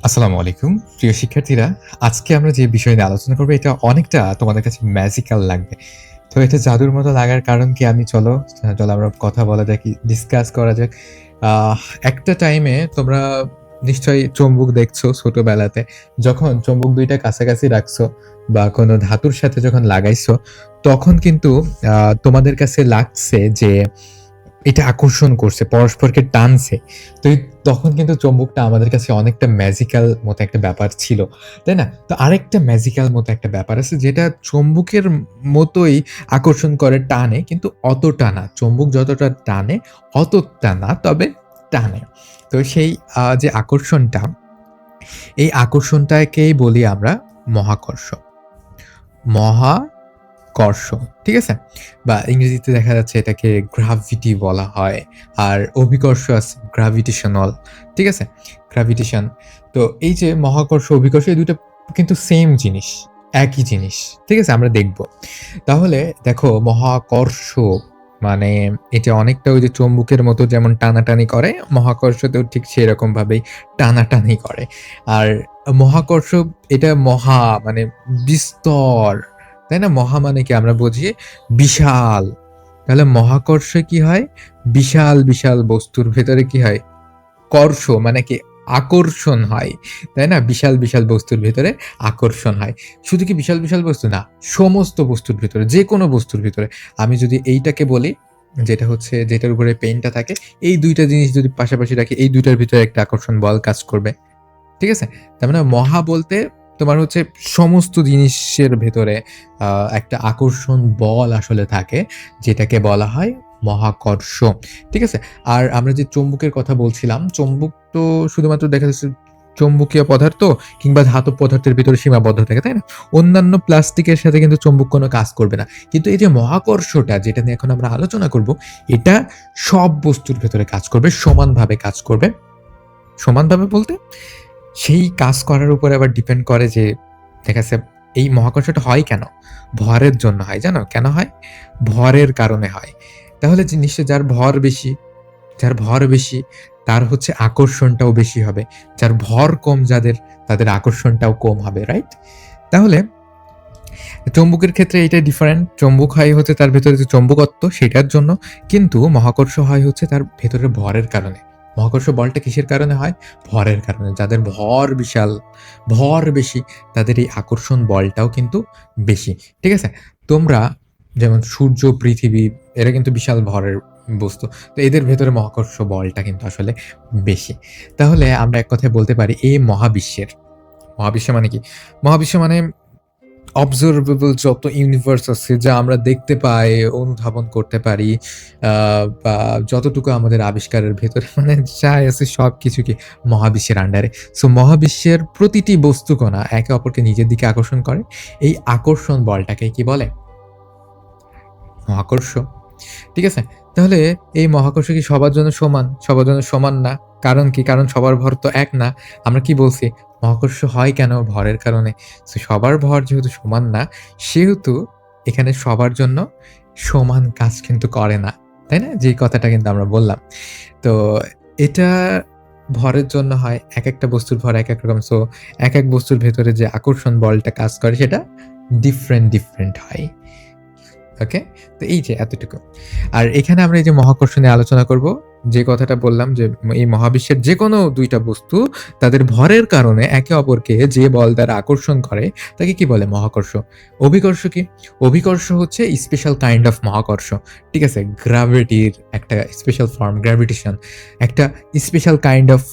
আসসালামু আলাইকুম প্রিয় শিক্ষার্থীরা। আজকে আমরা যে বিষয় নিয়ে আলোচনা করবো এটা অনেকটা তোমাদের কাছে ম্যাজিক্যাল লাগবে। তো এটা জাদুর মতো লাগার কারণ কি চলো আমরা কথা বলা যাক, ডিসকাস করা যাক। আহ একটা টাইমে তোমরা নিশ্চয়ই চুম্বক দেখছো ছোটবেলাতে। যখন চুম্বক ২ টা কাছাকাছি রাখছো বা কোনো ধাতুর সাথে যখন লাগাইছো, তখন কিন্তু তোমাদের কাছে লাগছে যে এটা আকর্ষণ করছে, পরস্পরকে টানছে। তো তখন কিন্তু চুম্বকটা আমাদের কাছে অনেকটা ম্যাজিক্যাল মতো একটা ব্যাপার ছিল, তাই না? তো আরেকটা ম্যাজিক্যাল মতো একটা ব্যাপার আছে যেটা চুম্বকের মতোই আকর্ষণ করে, টানে, কিন্তু অতটা না। চুম্বক যতটা টানে অতটা না, তবে টানে। তো সেই যে আকর্ষণটা, এই আকর্ষণটাকেই বলি আমরা মহাকর্ষ। মহা কর্ষ, ঠিক আছে? বা ইংরেজিতে দেখা যাচ্ছে এটাকে গ্র্যাভিটি বলা হয়। আর অভিকর্ষ আছে গ্র্যাভিটেশনাল, ঠিক আছে? গ্র্যাভিটেশন। তো এই যে মহাকর্ষ, অভিকর্ষ এই ২ টা কিন্তু সেম জিনিস, একই জিনিস, ঠিক আছে? আমরা দেখব। তাহলে দেখো মহাকর্ষ মানে এটা অনেকটা ওই যে চুম্বকের মতো যেমন টানাটানি করে, মহাকর্ষতেও ঠিক সেরকমভাবেই টানাটানি করে। আর মহাকর্ষ এটা মহা মানে বিস্তর, তাই না? মহা মানে কি আমরা বুঝি বিশাল। তাহলে মহাকর্ষে কি হয়? বিশাল, বিশাল বস্তুর ভেতরে কি হয়? কর্ষ মানে কি? আকর্ষণ হয়। তাই না? বিশাল, বিশাল বস্তুর ভেতরে আকর্ষণ হয়। শুধু কি বিশাল, বিশাল বস্তু না, সমস্ত বস্তুর ভেতরে, যেকোনো বস্তুর ভেতরে। আমি যদি এইটাকে বলি, যেটা হচ্ছে যেটার উপরে পেইন্টটা থাকে, এই ২ টা জিনিস যদি পাশাপাশি রাখি, এই ২ টার ভিতরে একটা আকর্ষণ বল কাজ করবে। ঠিক আছে? তার মানে মহা বলতে তোমার হচ্ছে সমস্ত জিনিসের ভেতরে একটা আকর্ষণ বল আসলে থাকে, যেটাকে বলা হয় মহাকর্ষ। ঠিক আছে? আর আমরা যে চুম্বকের কথা বলছিলাম, চুম্বক তো শুধুমাত্র দেখা যাচ্ছে চৌম্বকীয় পদার্থ কিংবা ধাতব পদার্থের ভিতরে সীমাবদ্ধ থাকে, তাই না? অন্যান্য প্লাস্টিকের সাথে কিন্তু চুম্বক কোনো কাজ করবে না। কিন্তু এই যে মহাকর্ষটা, যেটা নিয়ে এখন আমরা আলোচনা করব, এটা সব বস্তুর ভেতরে কাজ করবে, সমানভাবে কাজ করবে। সমানভাবে বলতে সেই কাজ করার উপরে আবার ডিপেন্ড করে যে দেখা যাচ্ছে এই মহাকর্ষটা হয় কেন? ভরের জন্য হয়, জানো? কেন হয়? ভরের কারণে হয়। তাহলে নিশ্চয়ই যার ভর বেশি তার হচ্ছে আকর্ষণটাও বেশি হবে। যার ভর কম তাদের আকর্ষণটাও কম হবে, রাইট? তাহলে চৌম্বকের ক্ষেত্রে এইটাই ডিফারেন্ট। চৌম্বক হয় হচ্ছে তার ভেতরে যে চৌম্বকত্ব সেটার জন্য, কিন্তু মহাকর্ষ হয় হচ্ছে তার ভেতরে ভরের কারণে। মহাকর্ষ বলটা কিসের কারণে হয়? ভরের কারণে। যাদের ভর বিশাল, ভর বেশি, তাদের এই আকর্ষণ বলটাও কিন্তু বেশি। ঠিক আছে? তোমরা যেমন সূর্য, পৃথিবী এরা কিন্তু বিশাল ভরের বস্তু। তো এদের ভেতরে মহাকর্ষ বলটা কিন্তু আসলে বেশি। তাহলে আমরা এক কথায় বলতে পারি এই মহাবিশ্ব মানে কি? মহাবিশ্ব মানে অবজারভেবল যত ইউনিভার্স আছে যা আমরা দেখতে পাই, অনুধাবন করতে পারি, বা যতটুকু আমাদের আবিষ্কারের ভেতরে মানে যা আছে সবকিছু কি মহাবিশ্বের আন্ডারে। সো মহাবিশ্বের প্রতিটি বস্তুকণা একে অপরকে নিজের দিকে আকর্ষণ করে। এই আকর্ষণ বলটাকে কি বলে? মহাকর্ষ। ঠিক আছে? তাহলে এই মহাকর্ষ কি সবার জন্য সমান? সবার জন্য সমান না। কারণ কি? কারণ সবার ভর তো এক না। আমরা কি বলছি? মহাকর্ষ হয় কেন? ভরের কারণে। সো সবার ভর যেহেতু সমান না, সেহেতু এখানে সবার জন্য সমান কাজ কিন্তু করে না। তাই না? যেই কথাটা কিন্তু আমরা বললাম। তো এটা ভরের জন্য হয়। একেকটা বস্তুর ভর একেক রকম। সো একেক বস্তুর ভেতরে যে আকর্ষণ বলটা কাজ করে সেটা ডিফারেন্ট, ডিফারেন্ট হয়। ওকে? তো এই যে এতটুকু। আর এখানে আমরা এই যে মহাকর্ষ নিয়ে আলোচনা করব। যে কথাটা বললাম যে এই মহাবিশ্বের যেকোনো ২ টা বস্তু তাদের ভরের কারণে একে অপরকে যে বল দ্বারা আকর্ষণ করে তাকে কি বলে? মহাকর্ষ। অভিকর্ষ কি? অভিকর্ষ হচ্ছে স্পেশাল কাইন্ড অফ মহাকর্ষ। ঠিক আছে? গ্র্যাভিটির একটা স্পেশাল ফর্ম, গ্র্যাভিটেশন একটা স্পেশাল কাইন্ড অফ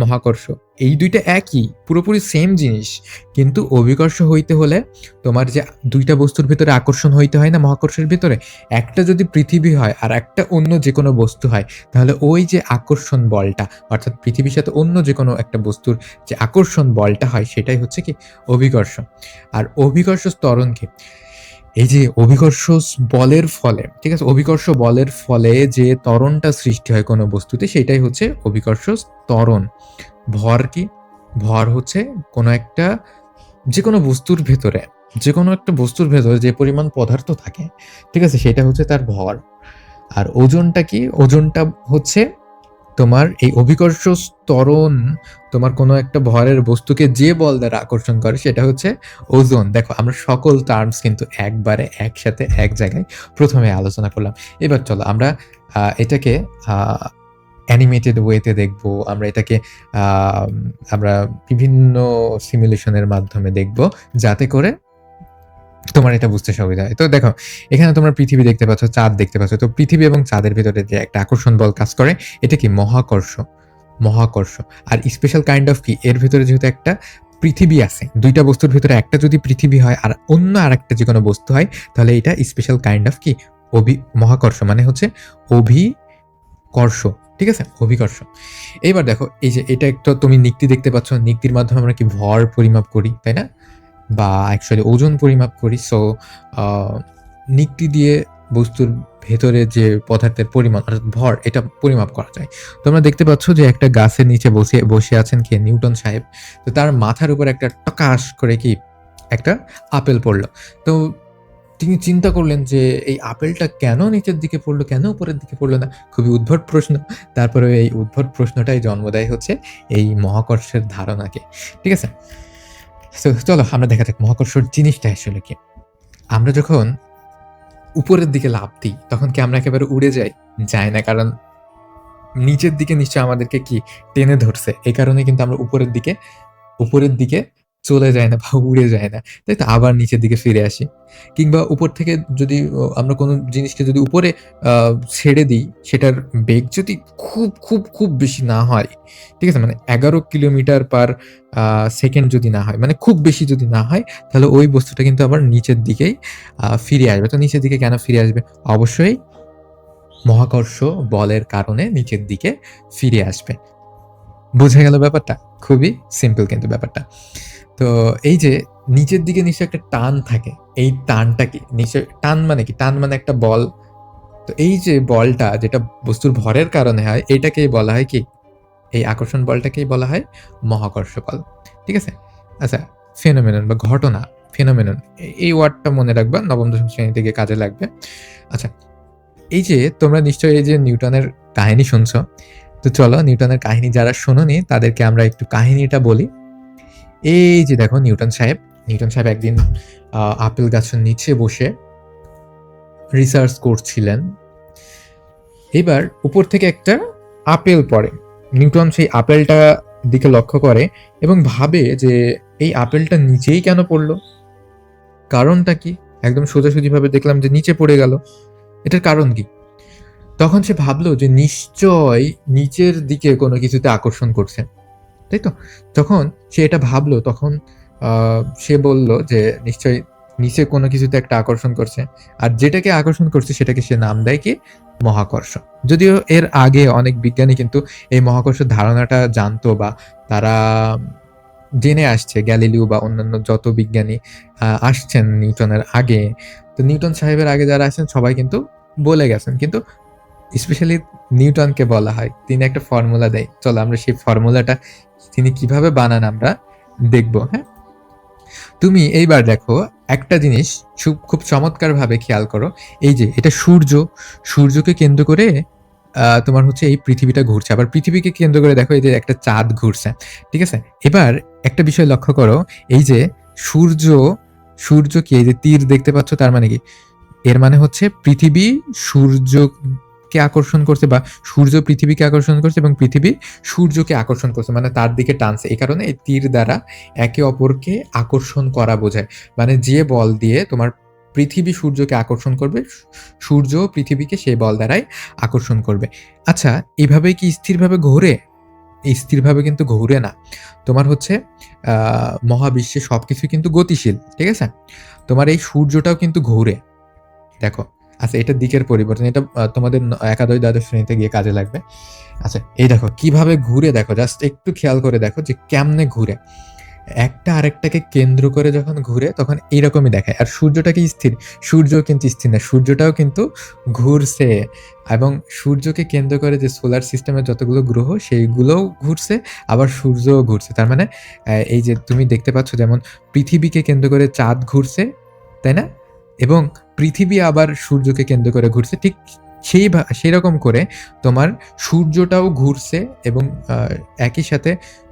মহাকর্ষ। এই ২ টা একই, পুরোপুরি সেম জিনিস। কিন্তু অভিকর্ষ হইতে হলে তোমার যে ২ টা বস্তুর ভেতরে আকর্ষণ হইতে হয় না মহাকর্ষের ভেতরে? একটা যদি পৃথিবী হয় আর একটা অন্য যেকোনো বস্তু হয়, তাহলে ওই যে আকর্ষণ বলটা, অর্থাৎ পৃথিবীর সাথে অন্য যেকোনো একটা বস্তুর যে আকর্ষণ বলটা হয় সেটাই হচ্ছে কি? অভিকর্ষ। আর অভিকর্ষ ত্বরণ কি? এই যে অভিকর্ষ বলের ফলে, ঠিক আছে? অভিকর্ষ বলের ফলে যে ত্বরণটা সৃষ্টি হয় কোনো বস্তুতে সেটাই হচ্ছে অভিকর্ষ ত্বরণ। ভর কি? ভর হচ্ছে কোনো একটা যেকোনো বস্তুর ভেতরে, যেকোনো একটা বস্তুর ভেতরে যে পরিমাণ পদার্থ থাকে, ঠিক আছে? সেটা হচ্ছে তার ভর। আর ওজনটা কি? ওজনটা হচ্ছে তোমার এই অভিকর্ষ ত্বরণ তোমার কোনো একটা ভরের বস্তুকে যে বল দ্বারা আকর্ষণ করে সেটা হচ্ছে ওজোন। দেখো আমরা সকল টার্মস কিন্তু একবারে একসাথে এক জায়গায় প্রথমে আলোচনা করলাম। এবার চলো আমরা এটাকে অ্যানিমেটেড ওয়েতে দেখবো। আমরা এটাকে আমরা বিভিন্ন সিমুলেশনের মাধ্যমে দেখবো যাতে করে তোমার এটা বুঝতে সুবিধা হয়। তো দেখো এখানে তোমরা পৃথিবী দেখতে পাচ্ছ, চাঁদ দেখতে পাচ্ছ। তো পৃথিবী এবং চাঁদের ভিতরে যে একটা আকর্ষণ বল কাজ করে এটা কি মহাকর্ষ। মহাকর্ষ আর স্পেশাল কাইন্ড অফ কি, এর ভিতরে যেহেতু একটা পৃথিবী আছে, দুইটা বস্তুর ভিতরে একটা যদি পৃথিবী হয় আর অন্য আরেকটা যে কোনো বস্তু হয় তাহলে এটা স্পেশাল কাইন্ড অফ কি মহাকর্ষ মানে হচ্ছে অভিকর্ষ। ঠিক আছে, অভিকর্ষ। এইবার দেখো এই যে এটা একটা তুমি নিক্তি দেখতে পাচ্ছ, নিক্তির মাধ্যমে আমরা কি ভর পরিমাপ করি, তাই না? বা অ্যাকচুয়ালি ওজন পরিমাপ করি। সো নিকটি দিয়ে বস্তুর ভেতরে যে পদার্থের পরিমাণ অর্থাৎ ভর এটা পরিমাপ করা যায়। তোমরা দেখতে পাচ্ছ যে একটা গাছের নিচে বসে আছেন কে, নিউটন সাহেব। তো তার মাথার উপর একটা টকাশ করে কি একটা আপেল পড়লো। তো তিনি চিন্তা করলেন যে এই আপেলটা কেন নিচের দিকে পড়লো, কেন উপরের দিকে পড়লো না? খুবই উদ্ভট প্রশ্ন। তারপরে এই উদ্ভট প্রশ্নটাই জন্ম দেয় হচ্ছে এই মহাকর্ষের ধারণাকে। ঠিক আছে, তো চলো আমরা দেখা যাক মহাকর্ষর জিনিসটা আসলে কি। আমরা যখন উপরের দিকে লাফ দিই তখন কি আমরা একেবারে উড়ে যাই? যায় না, কারণ নিচের দিকে নিশ্চয় আমাদেরকে কি টেনে ধরছে। এই কারণে কিন্তু আমরা উপরের দিকে চলে যায় না বা উড়ে যায় না, তাই তো? আবার নিচের দিকে ফিরে আসি। কিংবা উপর থেকে যদি আমরা কোনো জিনিসকে যদি উপরে ছেড়ে দিই, সেটার বেগ যদি খুব খুব খুব বেশি না হয়, ঠিক আছে, মানে 11 কিলোমিটার পার সেকেন্ড যদি না হয়, মানে খুব বেশি যদি না হয়, তাহলে ওই বস্তুটা কিন্তু আবার নিচের দিকেই ফিরে আসবে। তো নিচের দিকে কেন ফিরে আসবে? অবশ্যই মহাকর্ষ বলের কারণে নিচের দিকে ফিরে আসবে। বোঝা গেল ব্যাপারটা? খুবই সিম্পল কিন্তু ব্যাপারটা। তো এই যে নিচের দিকে নিশ্চয়ই একটা টান থাকে। এই টানটা কি? নিশ্চয়ই টান মানে কি? টান মানে একটা বল। তো এই যে বলটা যেটা বস্তুর ভরের কারণে হয়, এটাকেই বলা হয় কি? এই আকর্ষণ বলটাকেই বলা হয় মহাকর্ষ বল। ঠিক আছে? আচ্ছা, ফেনোমেনন বা ঘটনা, ফেনোমেনন এই ওয়ার্ডটা মনে রাখবা, নবম দশম শ্রেণী থেকে কাজে লাগবে। আচ্ছা, এই যে তোমরা নিশ্চয়ই এই যে নিউটনের কাহিনী শুনছো। তো চলো নিউটনের কাহিনী যারা শোনোনি তাদেরকে আমরা একটু কাহিনীটা বলি। এই যে দেখো নিউটন সাহেব একদিন আপেল গাছের নিচে বসে রিসার্চ করছিলেন। এবার উপর থেকে একটা আপেল পড়ে। নিউটন সেই আপেলটা দিকে লক্ষ্য করে এবং ভাবে যে এই আপেলটা নিচেই কেন পড়লো, কারণটা কি? একদম সোজাসুজিভাবে দেখলাম যে নিচে পড়ে গেল, এটার কারণ কি? তখন সে ভাবলো যে নিশ্চয় নিচের দিকে কোনো কিছুতে আকর্ষণ করছে, তাই তো? যখন সে এটা ভাবলো তখন সে বলল যে নিশ্চয়ই নিচে কোনো কিছুতে একটা আকর্ষণ করছে। আর যেটাকে আকর্ষণ করছে সেটাকে সে নাম দেয় কি? মহাকর্ষ। যদিও এর আগে অনেক বিজ্ঞানী কিন্তু এই মহাকর্ষের ধারণাটা জানতো বা তারা জেনে আসছে, গ্যালিলিও বা অন্যান্য যত বিজ্ঞানী আসছেন নিউটনের আগে। তো নিউটন সাহেবের আগে যারা আসছেন সবাই কিন্তু বলে গেছেন। কিন্তু স্পেশালি নিউটনকে বলা হয়, তিনি একটা ফর্মুলা দেয়। চলো আমরা সেই ফর্মুলাটা তিনি কিভাবে বানান আমরা দেখবো, হ্যাঁ? তুমি এইবার দেখো একটা জিনিস খুব চমৎকারভাবে খেয়াল করো। এই যে এটা সূর্যকে কেন্দ্র করে তোমার হচ্ছে এই পৃথিবীটা ঘুরছে। আবার পৃথিবীকে কেন্দ্র করে দেখো এই যে একটা চাঁদ ঘুরছে। ঠিক আছে? এবার একটা বিষয় লক্ষ্য করো, এই যে সূর্য সূর্যকে এই যে তীর দেখতে পাচ্ছ তার মানে কি? এর মানে হচ্ছে পৃথিবী সূর্যকে আকর্ষণ করছে বা সূর্য পৃথিবীকে আকর্ষণ করছে এবং পৃথিবী সূর্যকে আকর্ষণ করছে, মানে তার দিকে টানছে। এই কারণে এই তীর দ্বারা একে অপরকে আকর্ষণ করা বোঝায়। মানে যে বল দিয়ে তোমার পৃথিবী সূর্যকে আকর্ষণ করবে, সূর্য পৃথিবীকে সেই বল দ্বারাই আকর্ষণ করবে। আচ্ছা, এভাবে কি স্থিরভাবে ঘোরে? স্থিরভাবে কিন্তু ঘুরে না। তোমার হচ্ছে মহাবিশ্বে সবকিছুই কিন্তু গতিশীল। ঠিক আছে? তোমার এই সূর্যটাও কিন্তু ঘুরে। দেখো, আচ্ছা এটার দিকের পরিবর্তন, এটা তোমাদের একাদশ দ্বাদশ শ্রেণীতে গিয়ে কাজে লাগবে। আচ্ছা এই দেখো কিভাবে ঘুরে, দেখো জাস্ট একটু খেয়াল করে দেখো যে কেমনে ঘুরে। একটা আরেকটাকে কেন্দ্র করে যখন ঘুরে তখন এইরকমই দেখায়। আর সূর্যটা কি স্থির? সূর্যও কিন্তু স্থির না, সূর্যটাও কিন্তু ঘুরছে। এবং সূর্যকে কেন্দ্র করে যে সোলার সিস্টেমের যতগুলো গ্রহ সেইগুলোও ঘুরছে, আবার সূর্যও ঘুরছে। তার মানে এই যে তুমি দেখতে পাচ্ছ যেমন পৃথিবীকে কেন্দ্র করে চাঁদ ঘুরছে, তাই না? এবং পৃথিবী আবার সূর্যকে কেন্দ্র করে ঘুরছে। ঠিক সেই রকম করে তোমার সূর্যটাও ঘুরছে এবং একই সাথে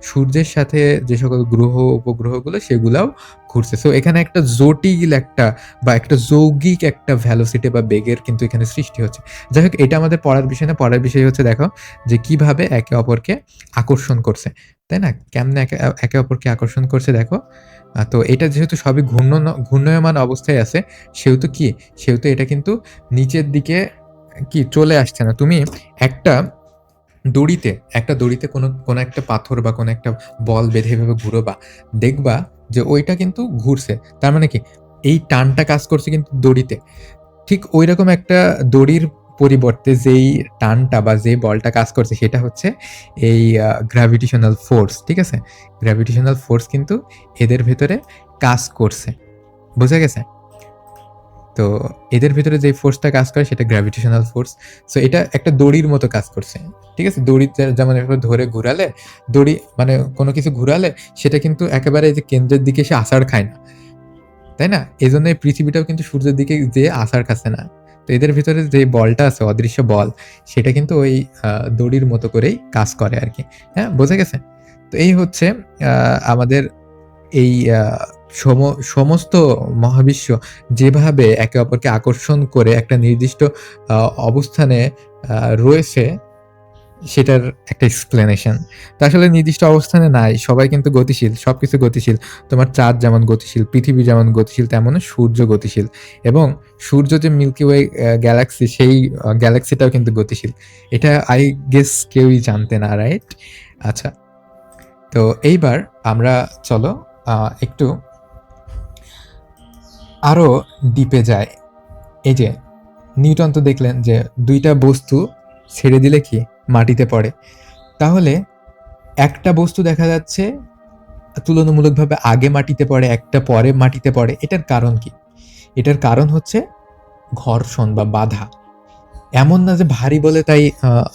সূর্যের সাথে যে সকল গ্রহ উপগ্রহগুলো সেগুলাও ঘুরছে। সো এখানে একটা জটিল একটা বা একটা যৌগিক একটা ভ্যালোসিটি বা বেগের কিন্তু এখানে সৃষ্টি হচ্ছে। যাই হোক, এটা আমাদের পড়ার বিষয় না। পড়ার বিষয় হচ্ছে দেখো যে কিভাবে একে অপরকে আকর্ষণ করছে, তাই না? কেমনে একে অপরকে আকর্ষণ করছে দেখো। তো এটা যেহেতু সবই ঘূর্ণয়মান অবস্থায় আছে, সেহেতু এটা কিন্তু নিচের দিকে চলে আসছে না। তুমি একটা দড়িতে কোনো একটা পাথর বা কোনো একটা বল বেঁধে এভাবে ঘুরোবা, দেখবা যে ওইটা কিন্তু ঘুরছে। তার মানে কি? এই টানটা কাজ করছে কিন্তু দড়িতে। ঠিক ঐরকম একটা দড়ির পরিবর্তে যেই টানটা বা যে বলটা কাজ করছে সেটা হচ্ছে এই গ্র্যাভিটেশনাল ফোর্স, ঠিক আছে? গ্র্যাভিটেশনাল ফোর্স কিন্তু এদের ভেতরে কাজ করছে। বোঝা গেছে? তো এদের ভেতরে যে ফোর্সটা কাজ করে সেটা গ্র্যাভিটেশনাল ফোর্স। সো এটা একটা দড়ির মতো কাজ করছে, ঠিক আছে? দড়িতে যেমন এভাবে ধরে ঘুরালে, দড়ি মানে কোনো কিছু ঘুরালে সেটা কিন্তু একেবারে এই যে কেন্দ্রের দিকে এসে আছাড় খায় না, তাই না? এজন্য এই পৃথিবীটাও কিন্তু সূর্যের দিকে যেয়ে আছাড় খাচ্ছে না। তো এদের ভিতরে যে বলটা আছে, অদৃশ্য বল, সেটা কিন্তু ওই দড়ির মতো করেই কাজ করে আরকি। হ্যাঁ, বোঝা গেছে? তো এই হচ্ছে আমাদের এই সমস্ত মহাবিশ্ব যেভাবে একে অপরকে আকর্ষণ করে একটা নির্দিষ্ট অবস্থানে রয়েছে, সেটার একটা এক্সপ্লেনেশন। তো আসলে নির্দিষ্ট অবস্থানে নাই, সবাই কিন্তু গতিশীল, সবকিছু গতিশীল। তোমার চাঁদ যেমন গতিশীল, পৃথিবী যেমন গতিশীল, তেমনই সূর্য গতিশীল। এবং সূর্য যে মিল্কি ওয়ে গ্যালাক্সি, সেই গ্যালাক্সিটাও কিন্তু গতিশীল। এটা আই গেস কেউই জানতে না, রাইট? আচ্ছা, তো এইবার আমরা চলো একটু আরো ডিপে যাই। এই যে নিউটন তো দেখলেন যে ২ টা বস্তু ছেড়ে দিলে কি মাটিতে পড়ে। তাহলে একটা বস্তু দেখা যাচ্ছে তুলনামূলকভাবে আগে মাটিতে পড়ে, একটা পরে মাটিতে পড়ে। এটার কারণ কি? এটার কারণ হচ্ছে ঘর্ষণ বা বাধা। এমন না যে ভারী বলে তাই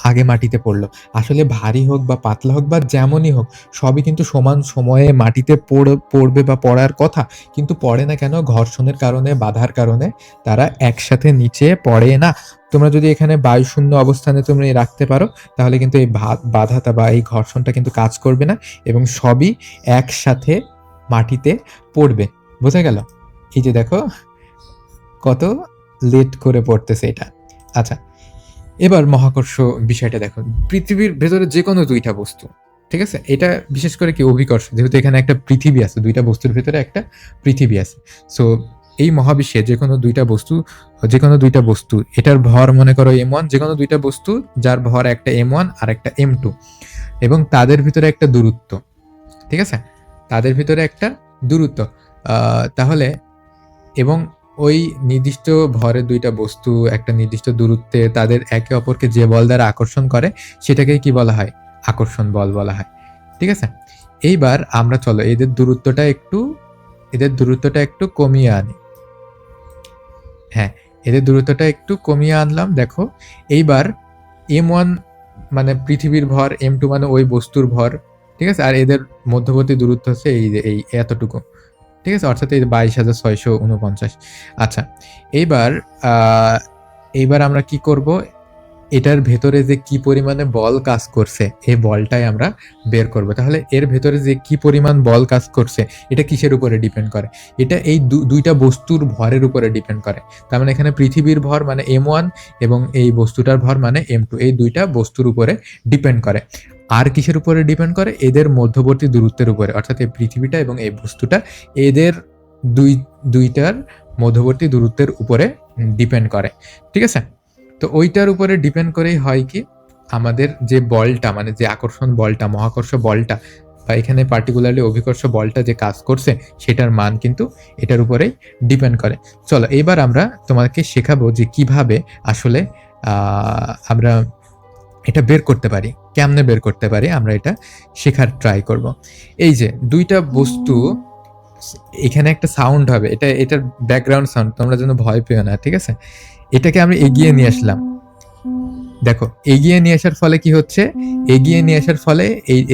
আগে মাটিতে পড়ল। আসলে ভারী হোক বা পাতলা হোক বা যেমনই হোক, সবই কিন্তু সমান সময়ে মাটিতে পড়বে বা পড়ার কথা। কিন্তু পড়ে না কেন? ঘর্ষণের কারণে, বাধার কারণে তারা একসাথে নিচে পড়ে না। তোমরা যদি এখানে বায়ুশূন্য অবস্থানে তুমি রাখতে পারো, তাহলে কিন্তু এই বাধাটা বা এই ঘর্ষণটা কিন্তু কাজ করবে না এবং সবই একসাথে মাটিতে পড়বে। বোঝা গেল? এই যে দেখো কত লেট করে পড়তেছে এটা। আচ্ছা, এবার মহাকর্ষ বিষয়টা দেখো। পৃথিবীর ভেতরে যেকোনো ২ টা বস্তু, ঠিক আছে? এটা বিশেষ করে কি অভিকর্ষ, যেহেতু এখানে একটা পৃথিবী আছে, ২ টা বস্তুর ভেতরে একটা পৃথিবী আছে। সো এই মহাবিশ্বে যেকোনো ২ টা বস্তু এটার ভর মনে করো m1, যেকোনো ২ টা বস্তু যার ভর একটা m1 আর একটা m2 এবং তাদের ভিতরে একটা দূরত্ব, ঠিক আছে? তাদের ভিতরে একটা দূরত্ব। তাহলে এবং ওই নির্দিষ্ট ভরের ২ টা বস্তু একটা নির্দিষ্ট দূরত্বে তাদের একে অপরকে যে বল দ্বারা আকর্ষণ করে সেটাকেই কি বলা হয়? আকর্ষণ বল বলা হয়। ঠিক আছে? এইবার আমরা চলো এদের দূরত্বটা একটু কমিয়ে আনি। হ্যাঁ, এদের দূরত্বটা একটু কমিয়ে আনলাম। দেখো, এইবার m1 মানে পৃথিবীর ভর, m2 মানে ওই বস্তুর ভর, ঠিক আছে? আর এদের মধ্যবর্তী দূরত্ব হচ্ছে এই যে এই এতটুকু। ঠিক আছে? অর্থাৎ এই ২২,৬৪৯। আচ্ছা, এইবার এইবার আমরা কি করব? এটার ভেতরে যে কি পরিমাণে বল কাজ করছে, এই বলটাই আমরা বের করব। তাহলে এর ভেতরে যে কি পরিমাণ বল কাজ করছে, এটা কিসের উপরে ডিপেন্ড করে? এটা এই ২ টা বস্তুর ভরের উপরে ডিপেন্ড করে। তার মানে এখানে পৃথিবীর ভর মানে m1 এবং এই বস্তুটার ভর মানে m2, এই ২ টা বস্তুর উপরে ডিপেন্ড করে। আর কিসের উপরে ডিপেন্ড করে? এদের মধ্যবর্তী দূরত্বের উপরে, অর্থাৎ এই পৃথিবীটা এবং এই বস্তুটা এদের দুইটার মধ্যবর্তী দূরত্বের উপরে ডিপেন্ড করে। ঠিক আছে? তো ওইটার উপরে ডিপেন্ড করেই হয় কি, আমাদের যে বলটা মানে যে আকর্ষণ বলটা, মহাকর্ষ বলটা বা এখানে পার্টিকুলারলি অভিকর্ষ বলটা যে কাজ করছে, সেটার মান কিন্তু এটার উপরেই ডিপেন্ড করে। চলো এইবার আমরা তোমাকে শেখাবো যে কিভাবে আসলে আমরা এটা বের করতে পারি। কেমনে বের করতে পারি আমরা এটা শেখার ট্রাই করব। এই যে ২ টা বস্তু, এখানে একটা সাউন্ড হবে, এটার ব্যাকগ্রাউন্ড সাউন্ড, তোমরা যেন ভয় পেও না, ঠিক আছে? এটাকে আমরা এগিয়ে নিয়ে আসলাম। দেখো, এগিয়ে নিয়ে আসার ফলে কি হচ্ছে? এগিয়ে নিয়ে আসার ফলে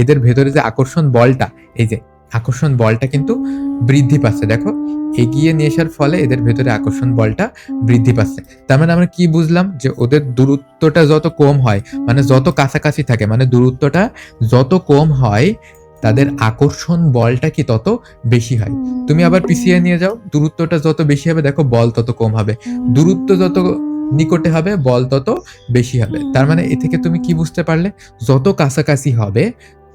এদের ভেতরে যে আকর্ষণ বলটা, এই যে আকর্ষণ বলটা কিন্তু বৃদ্ধি পাচ্ছে। দেখো, এগিয়ে নিয়ে আসার ফলে এদের ভেতরে আকর্ষণ বলটা বৃদ্ধি পাচ্ছে। তার মানে আমরা কি বুঝলাম? যে ওদের দূরত্বটা যত কম হয়, মানে যত কাছাকাছি থাকে, মানে দূরত্বটা যত কম হয়, তাদের আকর্ষণ বলটা কি তত বেশি হয়। তুমি আবার পিছিয়ে নিয়ে যাও, দূরত্বটা যত বেশি হবে দেখো বল তত কম হবে, দূরত্ব যত নিকটে হবে বল তত বেশি হবে। তার মানে এ থেকে তুমি কি বুঝতে পারলে? যত কাছাকাছি হবে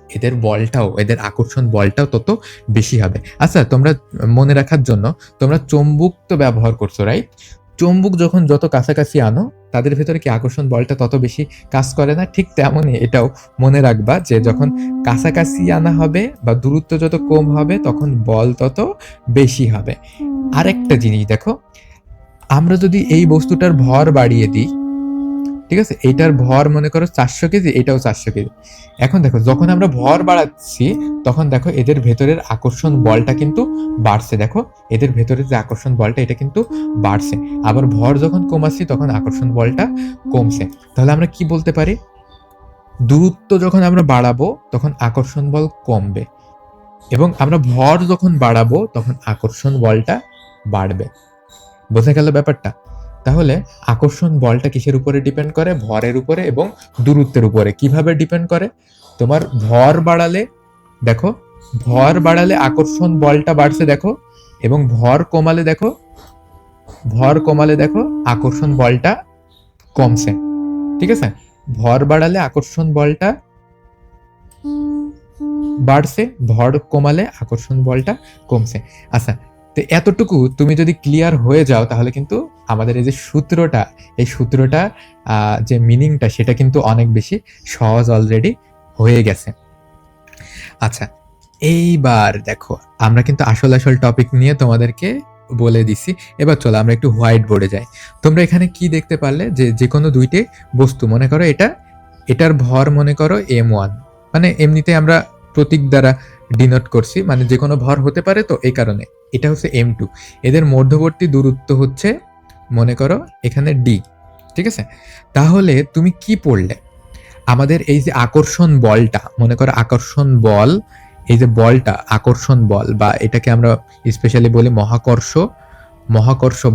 এদের বলটাও, এদের আকর্ষণ বলটাও তত বেশি হবে। আচ্ছা, তোমরা মনে রাখার জন্য তোমরা চুম্বক তো ব্যবহার করছো, রাইট? চুম্বক যখন যত কাছাকাছি আনো তাদের ভেতরে কি আকর্ষণ বলটা তত বেশি কাজ করে না? ঠিক তেমনই এটাও মনে রাখবা যে যখন কাছাকাছি আনা হবে বা দূরত্ব যত কম হবে তখন বল তত বেশি হবে। আরেকটা জিনিস দেখো, আমরা যদি এই বস্তুটার ভর বাড়িয়ে দিই, ঠিক আছে, এটার ভর মনে করো 400 কেজি, এটাও 400 কেজি। এখন দেখো, যখন আমরা ভর বাড়াচ্ছি তখন দেখো এদের ভেতরের আকর্ষণ বলটা কিন্তু বাড়ছে। দেখো, এদের ভেতরে যে আকর্ষণ বলটা এটা কিন্তু বাড়ছে। আবার ভর যখন কমাচ্ছি তখন আকর্ষণ বলটা কমছে। তাহলে আমরা কি বলতে পারি? দূরত্ব যখন আমরা বাড়াবো তখন আকর্ষণ বল কমবে, এবং আমরা ভর যখন বাড়াবো তখন আকর্ষণ বলটা বাড়বে। বোঝা গেল ব্যাপারটা? তাহলে আকর্ষণ বলটা কিসের উপরে ডিপেন্ড করে? ভরের উপরে এবং দূরত্বের উপরে। কিভাবে ডিপেন্ড করে? তোমার ভর বাড়ালে, দেখো, ভর বাড়ালে আকর্ষণ বলটা বাড়ছে দেখো, এবং ভর কমালে দেখো আকর্ষণ বলটা কমছে। ঠিক আছে, ভর বাড়ালে আকর্ষণ বলটা বাড়ছে, ভর কমালে আকর্ষণ বলটা কমছে। আচ্ছা, তো এতটুকু তুমি যদি ক্লিয়ার হয়ে যাও তাহলে কিন্তু আমাদের এই যে সূত্রটা, এই সূত্রটা যে মিনিংটা সেটা কিন্তু অনেক বেশি সহজ অলরেডি হয়ে গেছে। আচ্ছা, এইবার দেখো আমরা কিন্তু আসল আসল টপিক নিয়ে তোমাদেরকে বলে দিছি। এবার চলো আমরা একটু হোয়াইট বোর্ডে যাই। তোমরা এখানে কি দেখতে পারলে? যে যে কোনো দুইটি বস্তু, মনে করো এটার ভর মনে করো m1, মানে এমনিতে আমরা প্রতীক দ্বারা ডিনোট করছি, মানে যে কোনো ভর হতে পারে, তো এই কারণে এটা হচ্ছে m2। এদের মধ্যবর্তী দূরত্ব হচ্ছে মনে করো এখানে d। ঠিক আছে, তাহলে তুমি কি পড়লে? আমাদের এই যে আকর্ষণ বলটা, মনে করো আকর্ষণ বল, এই যে বলটা আকর্ষণ বল, বা এটাকে আমরা স্পেশালি বলি মহাকর্ষ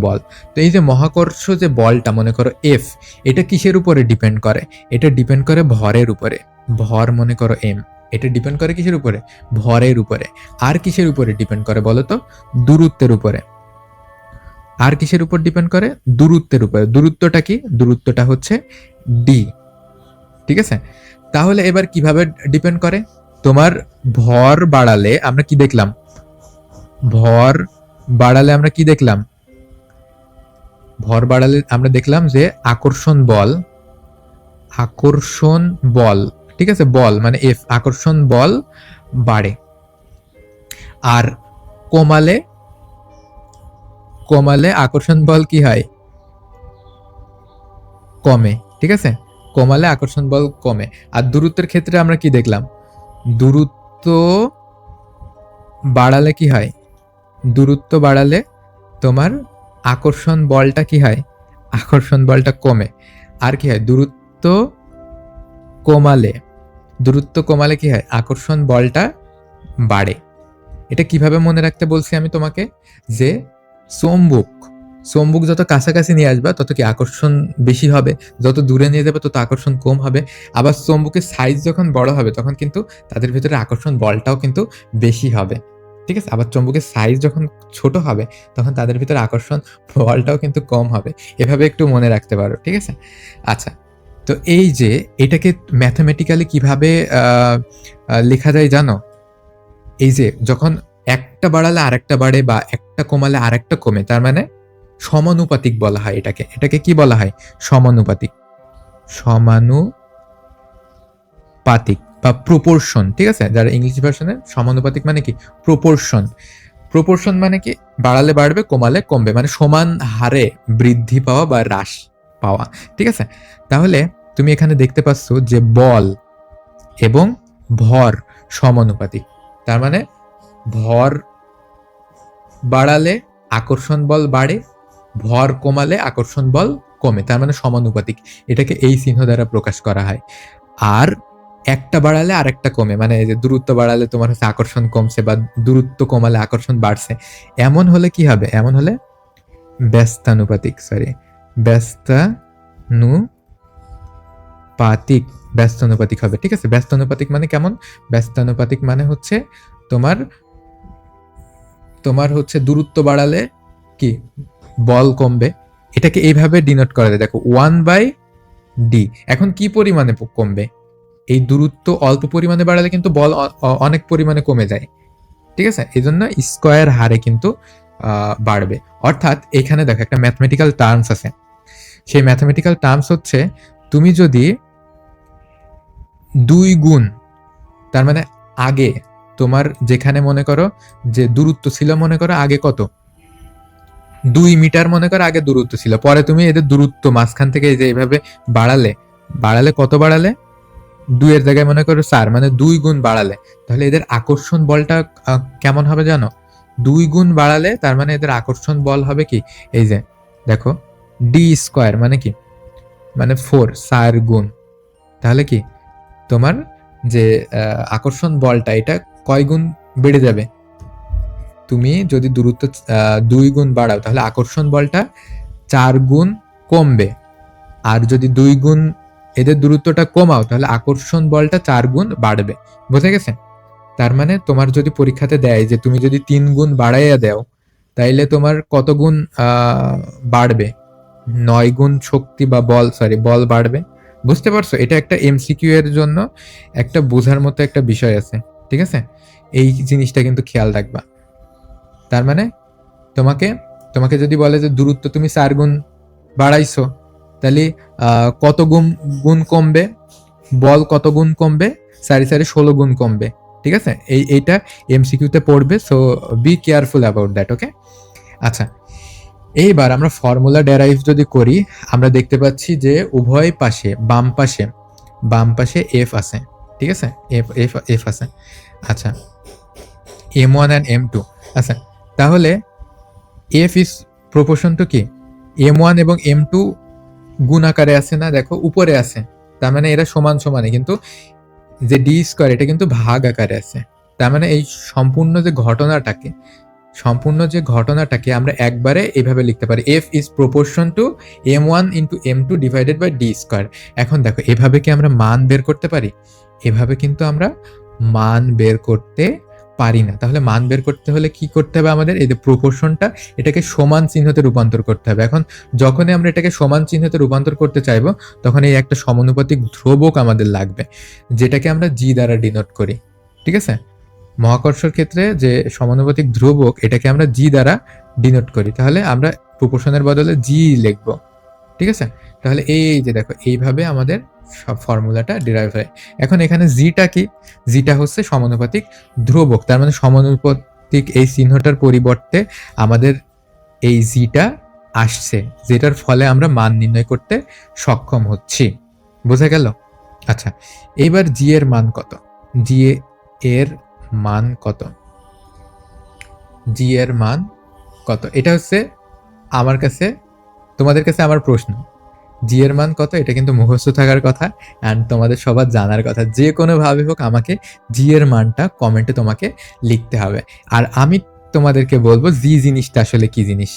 বল। তো এই যে মহাকর্ষ যে বলটা মনে করো এফ, এটা কিসের উপরে ডিপেন্ড করে? এটা ডিপেন্ড করে ভরের উপরে। ভর মনে করো এম, এটা ডিপেন্ড করে কিসের উপরে? ভরের উপরে। আর কিসের উপরে ডিপেন্ড করে বলো তো? দূরত্বের উপরে। আর কিসের উপর ডিপেন্ড করে? দূরত্বের উপরে। দূরত্বটা কি? দূরত্বটা হচ্ছে ডি। ঠিক আছে, তাহলে এবার কিভাবে ডিপেন্ড করে? তোমার ভর বাড়ালে আমরা কি দেখলাম? ভর বাড়ালে আমরা কি দেখলাম? ভর বাড়ালে আমরা দেখলাম যে আকর্ষণ বল, ঠিক আছে, বল মানে এফ, আকর্ষণ বল বাড়ে। আর কমালে আকর্ষণ বল কি হয়? কমে। ঠিক আছে, কমালে আকর্ষণ বল কমে। আর দূরত্বের ক্ষেত্রে আমরা কি দেখলাম? দূরত্ব বাড়ালে কি হয়? দূরত্ব বাড়ালে তোমার আকর্ষণ বলটা কি হয়? আকর্ষণ বলটা কমে। আর কি হয়? দূরত্ব কমালে কি হয়? আকর্ষণ বলটা বাড়ে। এটা কিভাবে মনে রাখতে বলছি আমি তোমাকে? যে চৌম্বক যত কাছাকাছি নিয়ে আসবে তত কি আকর্ষণ বেশি হবে, যত দূরে নিয়ে যাবে তত আকর্ষণ কম হবে। আবার চৌম্বকের সাইজ যখন বড় হবে তখন কিন্তু তাদের ভিতরে আকর্ষণ বলটাও কিন্তু বেশি হবে। ঠিক আছে, আবার চৌম্বকের সাইজ যখন ছোট হবে তখন তাদের ভিতরে আকর্ষণ বলটাও কিন্তু কম হবে। এভাবে একটু মনে রাখতে পারো। ঠিক আছে, আচ্ছা, তো এই যে এটাকে ম্যাথমেটিক্যালি কিভাবে লেখা যায় জানো? এই যে যখন একটা বাড়ালে আরেকটা বাড়ে বা একটা কমালে আরেকটা কমে, তার মানে সমানুপাতিক বলা হয় এটাকে। এটাকে কি বলা হয়? সমানুপাতিক। সমানুপাতিক বা প্রপোর্শন। ঠিক আছে, যারা ইংলিশ ভার্সনে সমানুপাতিক মানে কি? প্রপোর্শন মানে কি? বাড়ালে বাড়বে, কমালে কমবে, মানে সমান হারে বৃদ্ধি পাওয়া বা হ্রাস পাওয়া। ঠিক আছে, তাহলে তুমি এখানে দেখতে পাচ্ছ যে বল এবং ভর সমানুপাতিক। তার মানে ভর বাড়ালে আকর্ষণ বল বাড়ে, ভর কমালে আকর্ষণ বল কমে, তার মানে সমানুপাতিক। এটাকে এই চিহ্ন দ্বারা প্রকাশ করা হয়। আর একটা বাড়ালে আরেকটা কমে, মানে এই যে দূরত্ব বাড়ালে তোমার হচ্ছে আকর্ষণ কমছে বা দূরত্ব কমালে আকর্ষণ বাড়ছে, এমন হলে কি হবে? এমন হলে ব্যস্তানুপাতিক, সরি, ব্যস্তানুপাতিক, ব্যস্তানুপাতিক হবে। ঠিক আছে, ব্যস্তানুপাতিক মানে কেমন? ব্যস্তানুপাতিক মানে হচ্ছে তোমার তোমার হচ্ছে দূরত্ব বাড়ালে কি বল কমবে, এটাকে এইভাবে ডিনোট করা যায়। দেখো 1/d। এখন কি পরিমাণে কমবে? এই দূরত্ব অল্প পরিমাণে বাড়ালে কিন্তু বল অনেক পরিমাণে কমে যায়। ঠিক আছে, এই জন্য স্কোয়ার হারে কিন্তু বাড়বে। অর্থাৎ এখানে দেখো একটা ম্যাথমেটিক্যাল টার্মস আছে। সেই ম্যাথমেটিক্যাল টার্মস হচ্ছে, তুমি যদি 2 গুণ, তার মানে আগে তোমার যেখানে মনে করো যে দূরত্ব ছিল, মনে করো আগে কত 2 মিটার মনে করো আগে দূরত্ব ছিল, পরে তুমি এদের দূরত্ব মাঝখান থেকে এই যে এইভাবে বাড়ালে, কত বাড়ালে? 2 এর জায়গায় মনে করো 4, মানে 2 গুণ বাড়ালে, তাহলে এদের আকর্ষণ বলটা কেমন হবে জানো? 2 গুণ বাড়ালে তার মানে এদের আকর্ষণ বল হবে কি, এই যে দেখো ডি স্কোয়ার মানে কি, মানে 4 গুণ, তাহলে কি তোমার যে আকর্ষণ বলটা এটা কয় গুণ বেড়ে যাবে? তুমি যদি দূরত্ব 2 গুণ বাড়াও তাহলে আকর্ষণ বলটা 4 গুণ কমবে, আর যদি 2 গুণ এদের দূরত্বটা কমাও তাহলে আকর্ষণ বলটা 4 গুণ বাড়বে। বুঝে গেছে? তার মানে তোমার যদি পরীক্ষাতে দেয় যে তুমি যদি 3 গুণ বাড়াইয়া দাও তাইলে তোমার কত গুণ বাড়বে? 9 গুণ শক্তি বা বল, সরি বল বাড়বে। বুঝতে পারছো? এটা একটা এমসিকিউ এর জন্য একটা বোঝার মতো একটা বিষয় আছে। ঠিক আছে, এই জিনিসটা কিন্তু খেয়াল রাখবা। তার মানে তোমাকে তোমাকে যদি বলে যে দূরত্ব তুমি 4 গুণ বাড়াইছো, তাহলে কত গুণ গুণ কমবে? বল কত গুণ কমবে? 4 16 গুণ কমবে। ঠিক আছে, এইটা এমসিকিউতে পড়বে, so be careful about that. Okay, আচ্ছা, এইবার আমরা ফর্মুলা ডেরাইভ যদি করি, আমরা দেখতে পাচ্ছি যে উভয় পাশে, বাম পাশে এফ আছে। ঠিক আছে, এফ এফ এফ আছে। আচ্ছা, m1 and m2। আচ্ছা, তাহলে এফ ইজ প্রপোর্শন টু কি, m1 এবং m2 গুণ আকারে আছে না, দেখো উপরে আছে, তার মানে এরা সমান সমানে, কিন্তু যে ডি স্কোয়ার এটা কিন্তু ভাগ আকারে আছে। তার মানে এই সম্পূর্ণ যে ঘটনাটাকে আমরা একবারে এইভাবে লিখতে পারি, F is proportion to m1 into m2 divided by D square. এখন দেখো এভাবে কি আমরা মান বের করতে পারি? এভাবে কিন্তু আমরা মান বের করতে পারি না। তাহলে মান বের করতে হলে কি করতে হবে আমাদের? এই যে প্রপোর্শনটা, এটাকে সমান চিহ্নতে রূপান্তর করতে হবে। এখন যখনই আমরা এটাকে সমান চিহ্নতে রূপান্তর করতে চাইবো, তখন এই একটা সমানুপাতিক ধ্রুবক আমাদের লাগবে, যেটাকে আমরা জি দ্বারা ডিনোট করি। ঠিক আছে, মহাকর্ষের ক্ষেত্রে যে সমানুপাতিক ধ্রুবক, এটাকে আমরা জি দ্বারা ডিনোট করি। তাহলে আমরা প্রপোর্শনের বদলে জি লিখবো। ঠিক আছে, তাহলে এই যে দেখো এইভাবে আমাদের সব ফর্মুলাটা ডিরাইভ হয়। এখন এখানে জিটা কি? জিটা হচ্ছে সমানুপাতিক ধ্রুবক, তার মানে সমানুপাতিক এই চিহ্নটার পরিবর্তে আমাদের এই জিটা আসছে, যেটার ফলে আমরা মান নির্ণয় করতে সক্ষম হচ্ছি। বোঝা গেল? আচ্ছা, এইবার জি এর মান কত? জি এর মান কত? জি এর মান কত? এটা হচ্ছে আমার কাছে, তোমাদের কাছে আমার প্রশ্ন, জি এর মান কত? এটা কিন্তু মুখস্থ থাকার কথা অ্যান্ড তোমাদের সবার জানার কথা। যে কোনোভাবে হোক আমাকে জি এর মানটা কমেন্টে তোমাকে লিখতে হবে, আর আমি তোমাদেরকে বলবো জি জিনিসটা আসলে কি জিনিস।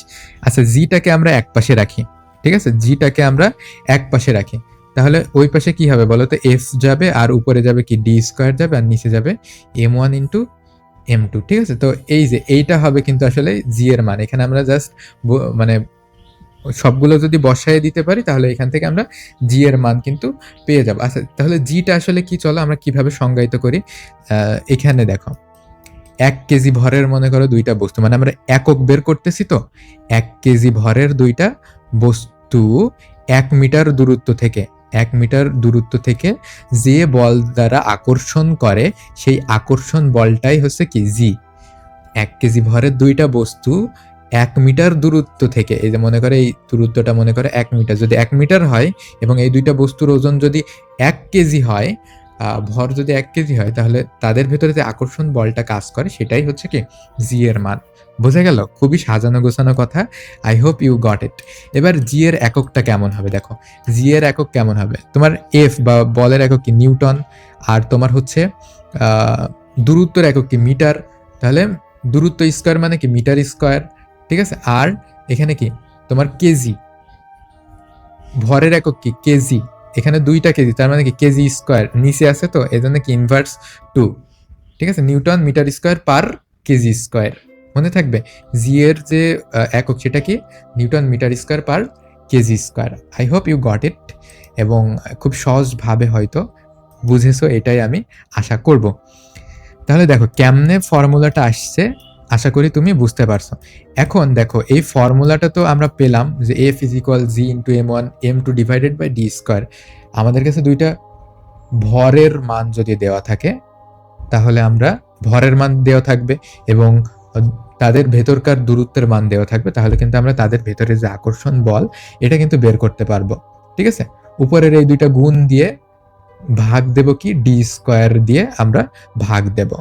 আচ্ছা, জিটাকে আমরা এক পাশে রাখি। ঠিক আছে, জিটাকে আমরা এক পাশে রাখি, তাহলে ওই পাশে কি হবে বলো তো? এফ যাবে, আর উপরে যাবে কি ডি স্কোয়ার যাবে, আর নিচে যাবে m1 ইন্টু m2। ঠিক আছে, তো এই যে এইটা হবে কিন্তু আসলে জি এর মান। এখানে আমরা জাস্ট মানে সবগুলো যদি বসায় দিতে পারি তাহলে এখান থেকে আমরা জি এর মান কিন্তু পেয়ে যাব। আচ্ছা, তাহলে জিটা আসলে কি, চলো আমরা কিভাবে সংজ্ঞায়িত করি। এখানে দেখো 1 কেজি ভরের মনে করো দুইটা বস্তু, মানে আমরা একক বের করতেছি, তো 1 কেজি ভরের দুইটা বস্তু 1 মিটার দূরত্ব থেকে যে বল দ্বারা আকর্ষণ করে, সেই আকর্ষণ বলটাই হচ্ছে কি জি। 1 কেজি ভরের দুইটা বস্তু 1 মিটার দূরত্ব থেকে, এই যে মনে করে এই দূরত্বটা মনে করে 1 মিটার, যদি 1 মিটার হয় এবং এই দুইটা বস্তুর ওজন যদি 1 কেজি হয়, ভর যদি 1 কেজি হয় তাহলে তাদের ভেতরে যে আকর্ষণ বলটা কাজ করে সেটাই হচ্ছে কি জি এর মান। বোঝা গেল? খুবই সাজানো গোছানো কথা। I hope you got it. এবার জি এর এককটা কেমন হবে দেখো। জি এর একক কেমন হবে? তোমার এফ বা বলের একক কি নিউটন, আর তোমার হচ্ছে আ দূরত্বের একক কি মিটার। তাহলে দূরত্ব স্কয়ার মানে কি মিটার স্কয়ার। ঠিক আছে? আর এখানে কি তোমার কেজি, ভরের একক কি কেজি। এখানে 2টা কেজি তার মানে কি কেজি স্কয়ার, নিচে আছে তো এজন্য কি ইনভার্স 2। ঠিক আছে? Newton metre square per kg square. মনে থাকবে জি এর যে একক সেটা কি newton metre square per kg square. I hope you got it এবং খুব সহজভাবে হয়তো বুঝেছো, এটাই আমি আশা করব। তাহলে দেখো কেমনে ফর্মুলাটা আসছে, আশা করি তুমি বুঝতে পারছো। এখন দেখো এই ফর্মুলাটা তো আমরা পেলাম যে F is equal G into M one m two divided by D square. আমাদের কাছে দুইটা ভরের মান যদি দেওয়া থাকে তাহলে আমরা ভরের মান দেওয়া থাকবে এবং তাদের ভেতরকার দূরত্বের মান দেওয়া থাকবে, তাহলে কিন্তু আমরা তাদের ভেতরে যে আকর্ষণ বল এটা কিন্তু বের করতে পারবো। ঠিক আছে? উপরের এই দুইটা গুণ দিয়ে ভাগ দেব কি ডি স্কয়ার দিয়ে আমরা ভাগ দেব।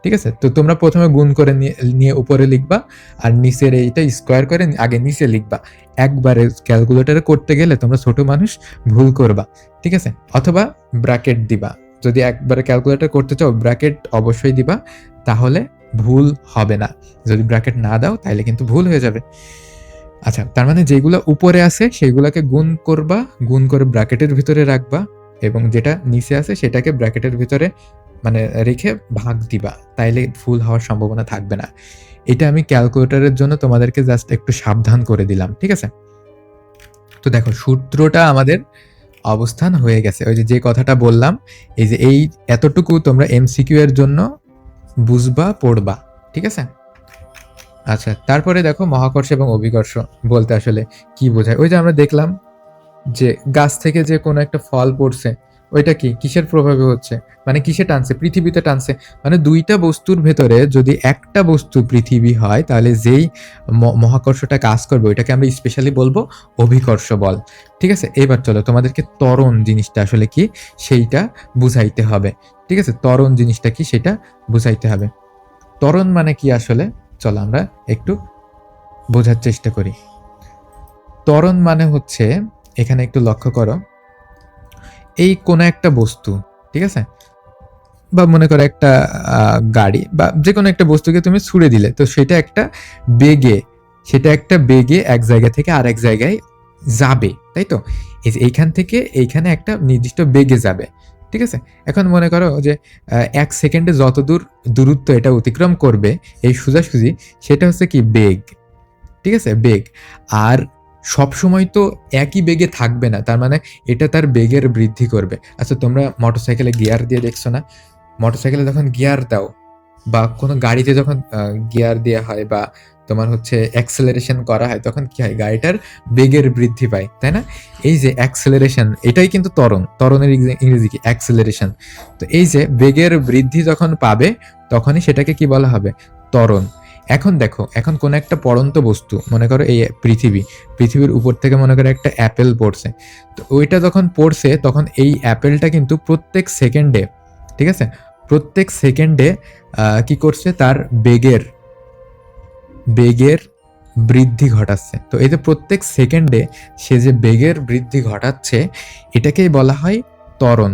ঠিক আছে? তো তোমরা প্রথমে গুণ করে নিয়ে উপরে লিখবা আর নিচের এইটা স্কয়ার করে আগে নিচে লিখবা। একবারে ক্যালকুলেটরে করতে গেলে তোমরা ছোট মানুষ ভুল করবা। ঠিক আছে? অথবা ব্র্যাকেট দিবা। যদি একবারে ক্যালকুলেটর করতে চাও ব্র্যাকেট অবশ্যই দিবা, তাহলে ভুল হবে না। যদি ব্র্যাকেট না দাও তাহলে কিন্তু ভুল হয়ে যাবে। আচ্ছা, তার মানে যেগুলো উপরে আছে সেগুলোকে গুণ করবা, গুণ করে ব্র্যাকেটের ভিতরে রাখবা এবং যেটা নিচে আছে সেটাকে ব্র্যাকেটের ভিতরে মানে রেখে ভাগ দিবা, তাইলে ভুল হওয়ার সম্ভাবনা থাকবে না। এটা আমি ক্যালকুলেটরের জন্য তোমাদেরকে জাস্ট একটু সাবধান করে দিলাম। ঠিক আছে? তো দেখো সূত্রটা আমাদের অবস্থান হয়ে গেছে। ওই যে কথাটা বললাম, এই যে এই এতটুকু তোমরা এমসিকিউ এর জন্য বুঝবা, পড়বা। ঠিক আছে? আচ্ছা, তারপরে দেখো মহাকর্ষ এবং অভিকর্ষ বলতে আসলে কি বোঝায়। ওই যে আমরা দেখলাম যে গাছ থেকে যে কোনো একটা ফল পড়ছে, ওইটা কি কিসের প্রভাবে হচ্ছে, মানে কিসে টানছে, পৃথিবীতে টানছে। মানে দুইটা বস্তুর ভেতরে যদি একটা বস্তু পৃথিবী হয় তাহলে যেই মহাকর্ষটা কাজ করবে ওইটাকে আমরা স্পেশালি বলবো অভিকর্ষ বল। ঠিক আছে? এবার চলো তোমাদেরকে ত্বরণ জিনিসটা আসলে কি সেইটা বুঝাইতে হবে। ঠিক আছে? ত্বরণ জিনিসটা কি সেটা বুঝাইতে হবে। ত্বরণ মানে কি আসলে চলো আমরা একটু বোঝার চেষ্টা করি। ত্বরণ মানে হচ্ছে, এখানে একটু লক্ষ্য করো, এই কোন একটা বস্তু, ঠিক আছে, বা মনে করো একটা গাড়ি বা যে কোনো একটা বস্তুকে তুমি ছুড়ে দিলে, তো সেটা একটা বেগে, সেটা একটা বেগে এক জায়গা থেকে আরেক জায়গায় যাবে, তাই তো? এই যে এইখান থেকে এইখানে একটা নির্দিষ্ট বেগে যাবে। ঠিক আছে? এখন মনে করো যে 1 সেকেন্ডে যত দূর দূরত্ব এটা অতিক্রম করবে এই সোজাসুজি, সেটা হচ্ছে কি বেগ। ঠিক আছে? বেগ। আর সবসময় তো একই বেগে থাকবে না। তার মানে এটা তার বেগের বৃদ্ধি করবে। আচ্ছা, তোমরা মোটরসাইকেলে গিয়ার দিয়ে দেখছো না? মোটরসাইকেলে যখন গিয়ার দাও বা কোনো গাড়িতে যখন গিয়ার দেয়া হয় বা তোমার হচ্ছে অ্যাক্সেলারেশন করা হয়, তখন কি হয়? গাড়িটার বেগের বৃদ্ধি পায়, তাই না? এই যে অ্যাক্সেলারেশন, এটাই কিন্তু ত্বরণ। ত্বরণের ইংরেজি কি? অ্যাক্সেলারেশন। তো এই যে বেগের বৃদ্ধি যখন পাবে তখনই সেটাকে কি বলা হবে? ত্বরণ। এখন দেখো, এখন কোন একটা পড়ন্ত বস্তু, মনে করো এই পৃথিবীর উপর থেকে মনে করো একটা অ্যাপেল পড়ছে। তো ওইটা যখন পড়ছে তখন এই অ্যাপেলটা কিন্তু প্রত্যেক সেকেন্ডে, ঠিক আছে, প্রত্যেক সেকেন্ডে কি করছে? তার বেগের বেগের বৃদ্ধি ঘটাচ্ছে। তো এই যে প্রত্যেক সেকেন্ডে সে যে বেগের বৃদ্ধি ঘটাচ্ছে, এটাকেই বলা হয় ত্বরণ।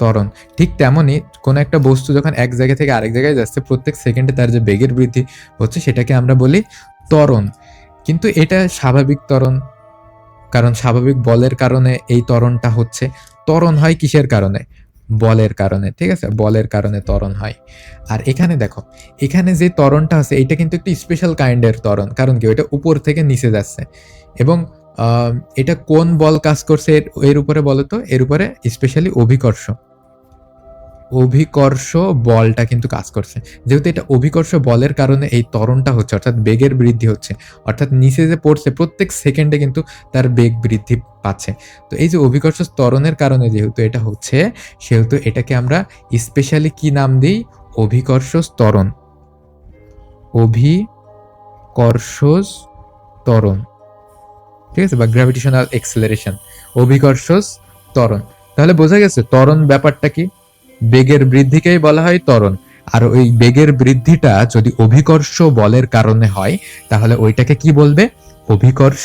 ত্বরণ। ঠিক তেমনই কোনো একটা বস্তু যখন এক জায়গা থেকে আরেক জায়গায় যাচ্ছে, প্রত্যেক সেকেন্ডে তার যে বেগের বৃদ্ধি হচ্ছে সেটাকে আমরা বলি ত্বরণ। কিন্তু এটা স্বাভাবিক ত্বরণ, কারণ স্বাভাবিক বলের কারণে এই ত্বরণটা হচ্ছে। ত্বরণ হয় কিসের কারণে? বলের কারণে। ঠিক আছে? বলের কারণে ত্বরণ হয়। আর এখানে দেখো, এখানে যে ত্বরণটা আছে এইটা কিন্তু একটু স্পেশাল কাইন্ডের ত্বরণ। কারণ কি? ওইটা উপর থেকে নিচে যাচ্ছে এবং এটা কোন বল কাজ করছে এর উপরে বলো তো? এর উপরে স্পেশালি অভিকর্ষ। অভিকর্ষ বলটা কিন্তু কাজ করছে। যেহেতু এটা অভিকর্ষ বলের কারণে এই ত্বরণটা হচ্ছে, অর্থাৎ বেগের বৃদ্ধি হচ্ছে। অর্থাৎ নিচে যে পড়ছে প্রত্যেক সেকেন্ডে কিন্তু তার বেগ বৃদ্ধি পাচ্ছে। তো এই যে অভিকর্ষ ত্বরণের কারণে যেহেতু এটা হচ্ছে, সেহেতু এটাকে আমরা স্পেশালি কি নাম দিই? অভিকর্ষ ত্বরণ। অভিকর্ষ ত্বরণ। ঠিক আছে? বা গ্র্যাভিটেশনাল এক্সেলারেশন, অভিকর্ষ ত্বরণ। তাহলে বোঝা গেছে ত্বরণ ব্যাপারটা কি? বেগের বৃদ্ধিকেই বলা হয় ত্বরণ। আর ওই বেগের বৃদ্ধিটা যদি অভিকর্ষ বলের কারণে হয় তাহলে ওইটাকে কি বলবে? অভিকর্ষ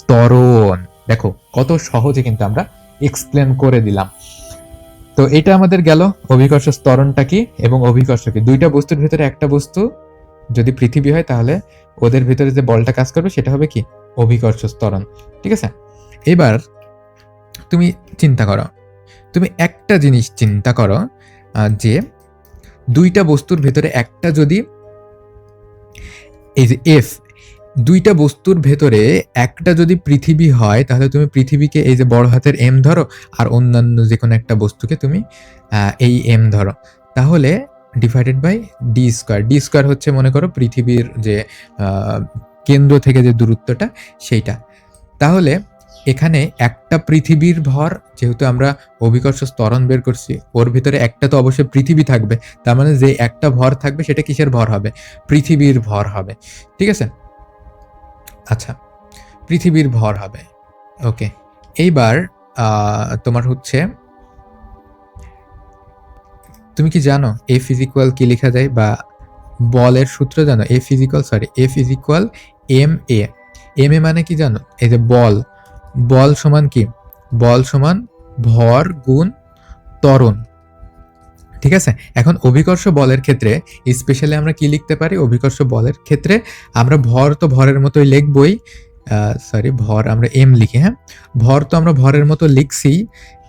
ত্বরণ। দেখো কত সহজে কিন্তু আমরা এক্সপ্লেন করে দিলাম। তো এটা আমাদের গেল অভিকর্ষ ত্বরণটা কি এবং অভিকর্ষ কি। দুইটা বস্তুর ভিতরে একটা বস্তু যদি পৃথিবী হয় তাহলে ওদের ভিতরে যে বলটা কাজ করবে সেটা হবে কি? অভিকর্ষ ত্বরণ। ঠিক আছে? এবার তুমি চিন্তা করো, তুমি একটা জিনিস চিন্তা করো যে দুইটা বস্তুর ভেতরে একটা যদি এই যে এফ, দুইটা বস্তুর ভেতরে একটা যদি পৃথিবী হয় তাহলে তুমি পৃথিবীকে এই যে বড় হাতের এম ধরো আর অন্যান্য যে কোনো একটা বস্তুকে তুমি এই এম ধরো, তাহলে divided by D square. D square হচ্ছে মনে করো পৃথিবীর যে কেন্দ্র থেকে যে দূরত্বটা সেইটা। তাহলে এখানে একটা পৃথিবীর ভর, যেহেতু আমরা অভিকর্ষ ত্বরণ বের করছি, ওর ভিতরে একটা তো অবশ্যই পৃথিবী থাকবে, তার মানে যে একটা ভর থাকবে সেটা কিসের ভর হবে? পৃথিবীর ভর হবে। ঠিক আছে? আচ্ছা, পৃথিবীর ভর হবে। ওকে, এইবার তোমার হচ্ছে, তুমি কি জানো এফ ইজ ইকুয়াল কি লেখা যায়, বা বলের সূত্র জানো? F is equal M A. M A মানে কি জানো? এই যে বল, বল সমান কি? বল সমান ভর গুণ ত্বরণ। ঠিক আছে? এখন অভিকর্ষ বলের ক্ষেত্রে স্পেশালি আমরা কি লিখতে পারি? অভিকর্ষ বলের ক্ষেত্রে আমরা ভর তো ভরের মতোই লিখবই, ভর আমরা এম লিখি, হ্যাঁ, ভর তো আমরা ভরের মতো লিখছি,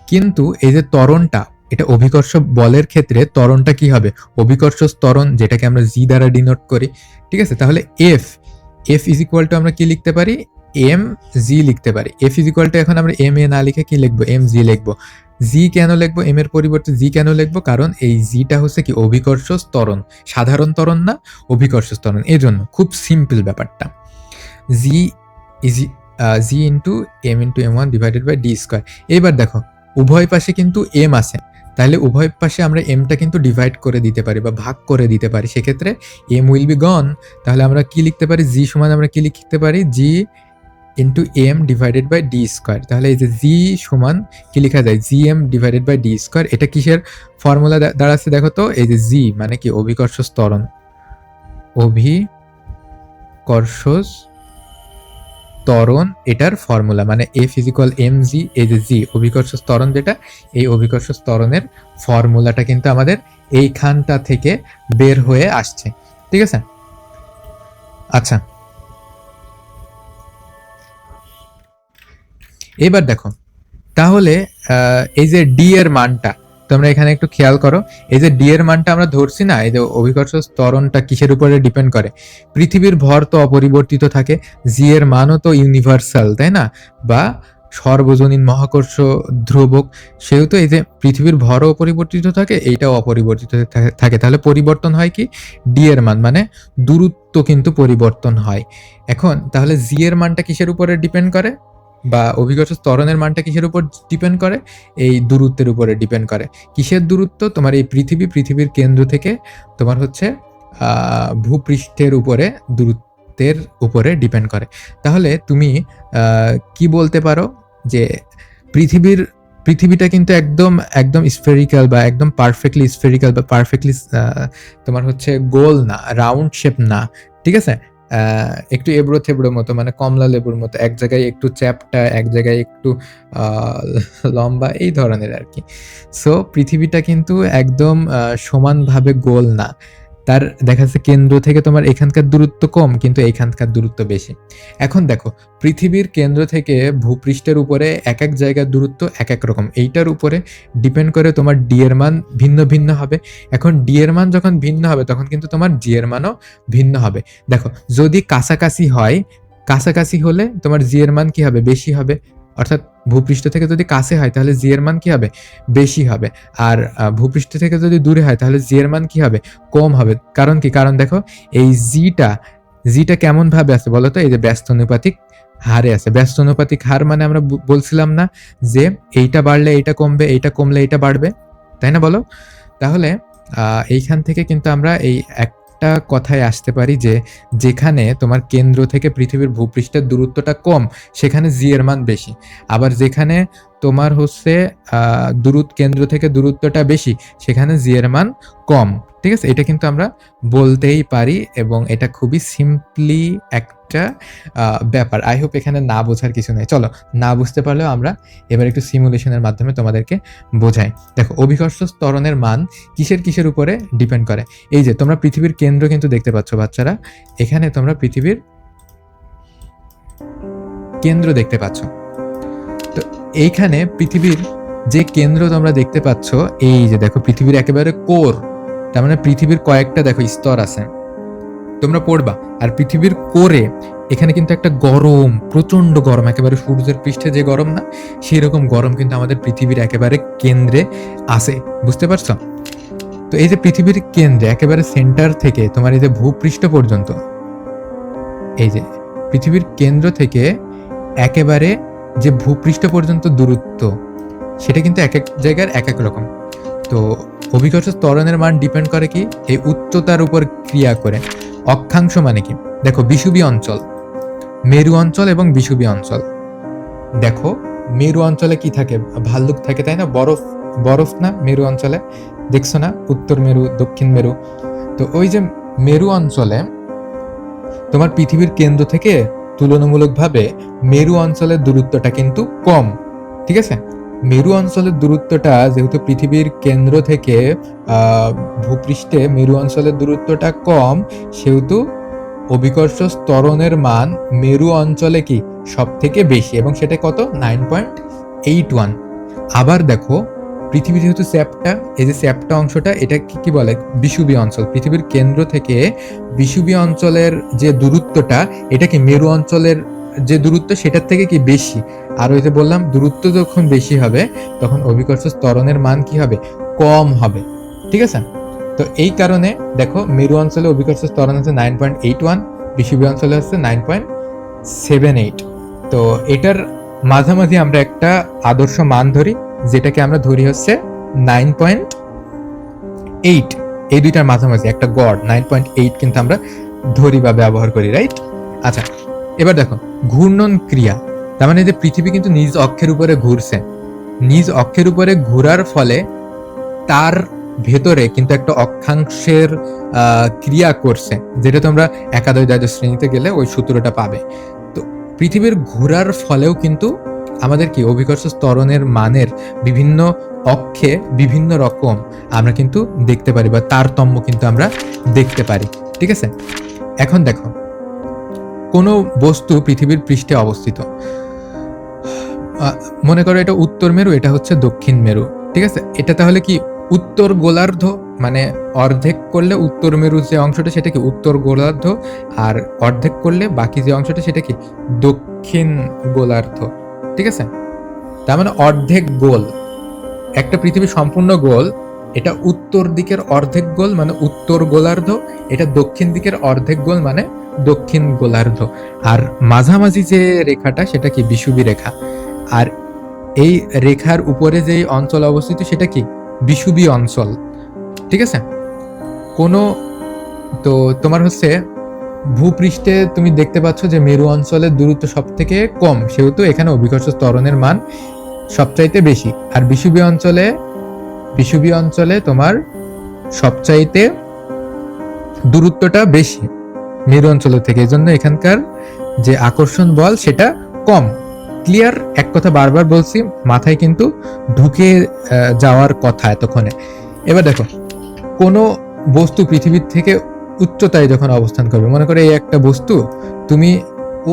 কিন্তু এই যে ত্বরণটা, এটা অভিকর্ষ বলের ক্ষেত্রে ত্বরণটা কি হবে? অভিকর্ষ ত্বরণ, যেটাকে আমরা জি দ্বারা ডিনোট করি। ঠিক আছে? তাহলে F, F is equal to আমরা কি লিখতে পারি? এম জি লিখতে পারি। এফ ইজ ইকুয়াল টু এখন আমরা এম এ না লিখে কি লিখবো? এম জি লিখবো। জি কেন লিখবো? এম এর পরিবর্তে জি কেন লিখবো? কারণ এই জিটা হচ্ছে কি? অভিকর্ষ ত্বরণ, সাধারণ ত্বরণ না, অভিকর্ষ ত্বরণ। এর জন্য খুব সিম্পল ব্যাপারটা। G is G into M one divided by D square. এবার দেখো উভয় পাশে কিন্তু এম আছে, তাহলে উভয় পাশে আমরা এমটা কিন্তু ডিভাইড করে দিতে পারি বা ভাগ করে দিতে পারি, সেক্ষেত্রে এম উইল বি গন। তাহলে আমরা কি লিখতে পারি? জি সমান আমরা কি লিখতে পারি? G into M divided by D square. তাহলে এই যে জি সমান কি লেখা যায়? G M divided by D square. এটা কিসের ফর্মুলা দাঁড়াচ্ছে দেখো তো? এই যে জি মানে কি? অভিকর্ষ ত্বরণ, অভিকর্ষ ত্বরণ, এটার ফর্মুলা মানে F is equal m g. এই যে জি অভিকর্ষ ত্বরণ যেটা, এই অভিকর্ষ ত্বরণের ফর্মুলাটা কিন্তু আমাদের এইখানটা থেকে বের হয়ে আসছে। ঠিক আছে? আচ্ছা, এবার দেখো তাহলে এই যে ডি এর মানটা তোমরা এখানে একটু খেয়াল করো। এই যে ডি এর মানটা আমরা ধরছি না, এই যে অভিকর্ষ ত্বরণটা কিসের উপরে ডিপেন্ড করে? পৃথিবীর ভর তো অপরিবর্তিত থাকে, জি এর মানও তো ইউনিভার্সাল, তাই না? বা সর্বজনীন মহাকর্ষ ধ্রুবক, সেহেতু এই যে পৃথিবীর ভরও অপরিবর্তিত থাকে, এইটাও অপরিবর্তিত থাকে। তাহলে পরিবর্তন হয় কি? ডি এর মান, মানে দূরত্ব কিন্তু পরিবর্তন হয়। এখন তাহলে জি এর মানটা কিসের উপরে ডিপেন্ড করে, বা অভিকর্ষ ত্বরণের মানটা কিসের উপর ডিপেন্ড করে? এই দূরত্বের উপরে ডিপেন্ড করে। কিসের দূরত্ব? তোমার এই পৃথিবীর কেন্দ্র থেকে তোমার হচ্ছে ভূপৃষ্ঠের উপরে দূরত্বের উপরে ডিপেন্ড করে। তাহলে তুমি কি বলতে পারো যে পৃথিবীটা কিন্তু একদম একদম স্ফেরিক্যাল বা একদম পারফেক্টলি স্ফেরিক্যাল বা পারফেক্টলি তোমার হচ্ছে গোল না, রাউন্ড শেপ না। ঠিক আছে? একটু এবড়ো থেবড়ো মতো, মানে কমলা লেবুর মতো, এক জায়গায় একটু চ্যাপ্টা, এক জায়গায় একটু লম্বা, এই ধরনের আর কি। সো পৃথিবীটা কিন্তু একদম সমানভাবে গোল না, তার দেখা যাচ্ছে কেন্দ্র থেকে তোমার এখানকার দূরত্ব কম কিন্তু এইখানকার দূরত্ব বেশি। এখন দেখো পৃথিবীর কেন্দ্র থেকে ভূপৃষ্ঠের উপরে এক এক জায়গার দূরত্ব এক এক রকম, এইটার উপরে ডিপেন্ড করে তোমার ডি এর মান ভিন্ন ভিন্ন হবে। এখন ডি এর মান যখন ভিন্ন হবে তখন কিন্তু তোমার জি এর মানও ভিন্ন হবে। দেখো যদি কাছাকাছি হয়, কাছাকাছি হলে তোমার জি এর মান কি হবে? বেশি হবে। অর্থাৎ ভূপৃষ্ঠ থেকে যদি কাছে হয় তাহলে জি এর মান কি হবে? বেশি হবে। আর ভূপৃষ্ঠ থেকে যদি দূরে হয় তাহলে জি এর মান কি হবে? কম হবে। কারণ কি? কারণ দেখো এই জিটা কেমন ভাবে আছে বলো তো? এই যে ব্যস্তানুপাতিক হারে আছে। ব্যস্তানুপাতিক হার মানে আমরা বলছিলাম না যে এইটা বাড়লে এইটা কমবে, এইটা কমলে এইটা বাড়বে, তাই না বলো? তাহলে এইখান থেকে কিন্তু আমরা এই একটা কথায় আসতে পারি যে যেখানে তোমার কেন্দ্র থেকে পৃথিবীর ভূপৃষ্ঠের দূরত্বটা কম সেখানে জি এর মান বেশি, আবার যেখানে তোমার হচ্ছে কেন্দ্র থেকে দূরত্বটা বেশি, সেখানে জি এর মান কম। ঠিক আছে? এটা কিন্তু আমরা বলতেই পারি এবং এটা খুবই সিম্পলি একটা ব্যাপার। আই হোপ এখানে না বোঝার কিছু নেই। চলো, না বুঝতে পারলেও আমরা এবার একটু সিমুলেশনের মাধ্যমে তোমাদেরকে বোঝাই। দেখো, অভিকর্ষ ত্বরণের মান কিসের উপরে ডিপেন্ড করে? এই যে তোমরা পৃথিবীর কেন্দ্র কিন্তু দেখতে পাচ্ছ বাচ্চারা, এখানে তোমরা পৃথিবীর কেন্দ্র দেখতে পাচ্ছ। তো এইখানে পৃথিবীর যে কেন্দ্র তোমরা দেখতে পাচ্ছ, এই যে দেখো পৃথিবীর একেবারে কোর, তার মানে পৃথিবীর কয়েকটা দেখো স্তর আছে, তোমরা পড়বা। আর পৃথিবীর কোরে এখানে কিন্তু একটা গরম, প্রচন্ড গরম, একেবারে সূর্যের পৃষ্ঠে যে গরম না, সেই রকম গরম কিন্তু আমাদের পৃথিবীর একেবারে কেন্দ্রে আছে। বুঝতে পারছো? তো এই যে পৃথিবীর কেন্দ্রে একেবারে সেন্টার থেকে তোমার এই যে ভূপৃষ্ঠ পর্যন্ত, এই যে পৃথিবীর কেন্দ্র থেকে একেবারে যে ভূপৃষ্ঠ পর্যন্ত দূরত্ব, সেটা কিন্তু এক এক জায়গার এক এক রকম। তো অভিকর্ষ ত্বরণের মান ডিপেন্ড করে কি এই উচ্চতার উপর ক্রিয়া করে। অক্ষাংশ মানে কি? দেখো, বিষুবী অঞ্চল, মেরু অঞ্চল এবং বিষুবী অঞ্চল। দেখো, মেরু অঞ্চলে কি থাকে? ভাল্লুক থাকে, তাই না? বরফ, বরফ না মেরু অঞ্চলে? দেখছো না, উত্তর মেরু, দক্ষিণ মেরু। তো ওই যে মেরু অঞ্চলে তোমার পৃথিবীর কেন্দ্র থেকে তুলনামূলকভাবে মেরু অঞ্চলের দূরত্বটা কিন্তু কম। ঠিক আছে? মেরু অঞ্চলের দূরত্বটা যেহেতু পৃথিবীর কেন্দ্র থেকে ভূপৃষ্ঠে মেরু অঞ্চলের দূরত্বটা কম, সেহেতু অভিকর্ষ ত্বরণের মান মেরু অঞ্চলে কি সব থেকে বেশি, এবং সেটা কত? 9.81। আবার দেখো, পৃথিবী যেহেতু চ্যাপ্টা, এই যে চ্যাপ্টা অংশটা, এটা কি বলে? বিষুবী অঞ্চল। পৃথিবীর কেন্দ্র থেকে বিষুবী অঞ্চলের যে দূরত্বটা, এটা কি মেরু অঞ্চলের যে দূরত্ব সেটার থেকে কি বেশি। আর ওই যে বললাম, দূরত্ব যখন বেশি হবে তখন অভিকর্ষ ত্বরণের মান কি হবে? কম হবে। ঠিক আছে? তো এই কারণে দেখো, মেরু অঞ্চলে অভিকর্ষ ত্বরণ হচ্ছে 9.81, বিষুবী অঞ্চলে হচ্ছে 9.78। তো এটার মাঝামাঝি আমরা একটা আদর্শ মান ধরি, যেটাকে আমরা ধরি হচ্ছে 9.8। এই দুইটার মাঝামাঝি একটা গড় 9.8 কিন্তু আমরা ধরি বা ব্যবহার করি, রাইট? আচ্ছা, এবার দেখো ঘূর্ণন ক্রিয়া। তার মানে যে পৃথিবী কিন্তু নিজ অক্ষের উপরে ঘুরছে, নিজ অক্ষের উপরে ঘোরার ফলে তার ভেতরে কিন্তু একটা অক্ষাংশের ক্রিয়া করছে, যেটা তোমরা একাদশ দ্বাদশ শ্রেণীতে গেলে ওই সূত্রটা পাবে। তো পৃথিবীর ঘোরার ফলেও কিন্তু আমাদের কি অভিকর্ষ ত্বরণের মানের বিভিন্ন অক্ষে বিভিন্ন রকম আমরা কিন্তু দেখতে পারি, বা তারতম্য কিন্তু আমরা দেখতে পারি। ঠিক আছে? এখন দেখো, কোনো বস্তু পৃথিবীর পৃষ্ঠে অবস্থিত, মনে করো এটা উত্তর মেরু, এটা হচ্ছে দক্ষিণ মেরু। ঠিক আছে? এটা তাহলে কি উত্তর গোলার্ধ, মানে অর্ধেক করলে উত্তর মেরু যে অংশটা সেটা কি উত্তর গোলার্ধ, আর অর্ধেক করলে বাকি যে অংশটা সেটা কি দক্ষিণ গোলার্ধ। ঠিক আছে? তার মানে অর্ধেক গোল। একটা পৃথিবী সম্পূর্ণ গোল, এটা উত্তর দিকের অর্ধেক গোল মানে উত্তর গোলার্ধ, এটা দক্ষিণ দিকের অর্ধেক গোল মানে দক্ষিণ গোলার্ধ। আর মাঝামাঝি যে রেখাটা সেটা কি বিষুবী রেখা। আর এই রেখার উপরে যে অঞ্চল অবস্থিত সেটা কি বিষুবী অঞ্চল। ঠিক আছে? কোনো, তো তোমার হচ্ছে ভূপৃষ্ঠে তুমি দেখতে পাচ্ছ যে মেরু অঞ্চলের দূরত্ব সব থেকে কম, সেহেতু এখানে অভিকর্ষ ত্বরণের মান সবচাইতে বেশি। আর বিষুবী অঞ্চলে তোমার সবচাইতে দূরত্বটা বেশি মেরু অঞ্চলের থেকে, এই জন্য এখানকার যে আকর্ষণ বল সেটা কম। ক্লিয়ার? এক কথা বারবার বলছি, মাথায় কিন্তু ঢুকে যাওয়ার কথা এতক্ষণে। এবার দেখো, কোনো বস্তু পৃথিবীর থেকে উচ্চতায় যখন অবস্থান করবে, মনে করে এই একটা বস্তু তুমি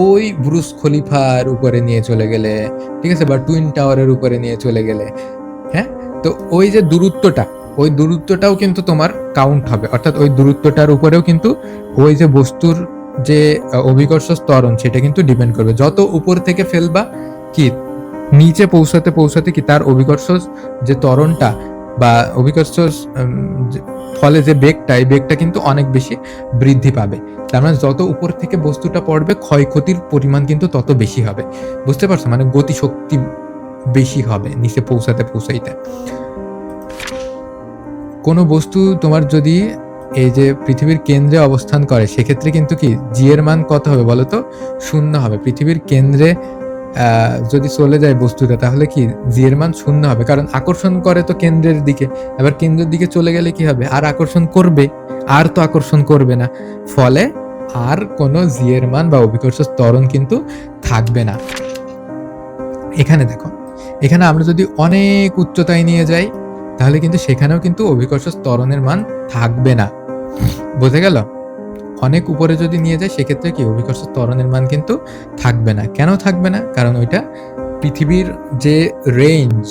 ওই বুরুজ খলিফার উপরে নিয়ে চলে গেলে, ঠিক আছে, বা টুইন টাওয়ারের উপরে নিয়ে চলে গেলে, হ্যাঁ, তো ওই যে দূরত্বটা, ওই দূরত্বটাও কিন্তু তোমার কাউন্ট হবে। অর্থাৎ ওই দূরত্বটার উপরেও কিন্তু ওই যে বস্তুর যে অভিকর্ষ ত্বরণ সেটা কিন্তু ডিপেন্ড করবে। যত উপর থেকে ফেলবা কি নিচে পৌঁছাতে পৌঁছাতে কি তার অভিকর্ষ যে ত্বরণটা বা অভিকর্ষ ফলে যে বেগটা, এই বেগটা কিন্তু অনেক বেশি বৃদ্ধি পাবে। তার মানে যত উপর থেকে বস্তুটা পড়বে ক্ষয়ক্ষতির পরিমাণ কিন্তু তত বেশি হবে। বুঝতে পারছো? মানে গতিশক্তি বেশি হবে নিচে পৌঁছাইতে। কোনো বস্তু তোমার যদি এই যে পৃথিবীর কেন্দ্রে অবস্থান করে, সেক্ষেত্রে কিন্তু কি জি এর মান কত হবে বলো তো? 0 হবে। পৃথিবীর কেন্দ্রে যদি চলে যায় বস্তুটা তাহলে কি জি এর মান শূন্য হবে, কারণ আকর্ষণ করে তো কেন্দ্রের দিকে। এবার কেন্দ্রের দিকে চলে গেলে কি হবে, আর আকর্ষণ করবে, আর তো আকর্ষণ করবে না, ফলে আর কোনো জি এর মান বা অভিকর্ষ ত্বরণ কিন্তু থাকবে না। এখানে দেখো, এখানে আমরা যদি অনেক উচ্চতায় নিয়ে যাই তাহলে কিন্তু সেখানেও কিন্তু অভিকর্ষ ত্বরণের মান থাকবে না। বোঝা গেল? অনেক উপরে যদি নিয়ে যায় সেক্ষেত্রে কি অভিকর্ষ ত্বরণের মান কিন্তু থাকবে না। কেন থাকবে না? কারণ ওইটা পৃথিবীর যে রেঞ্জ,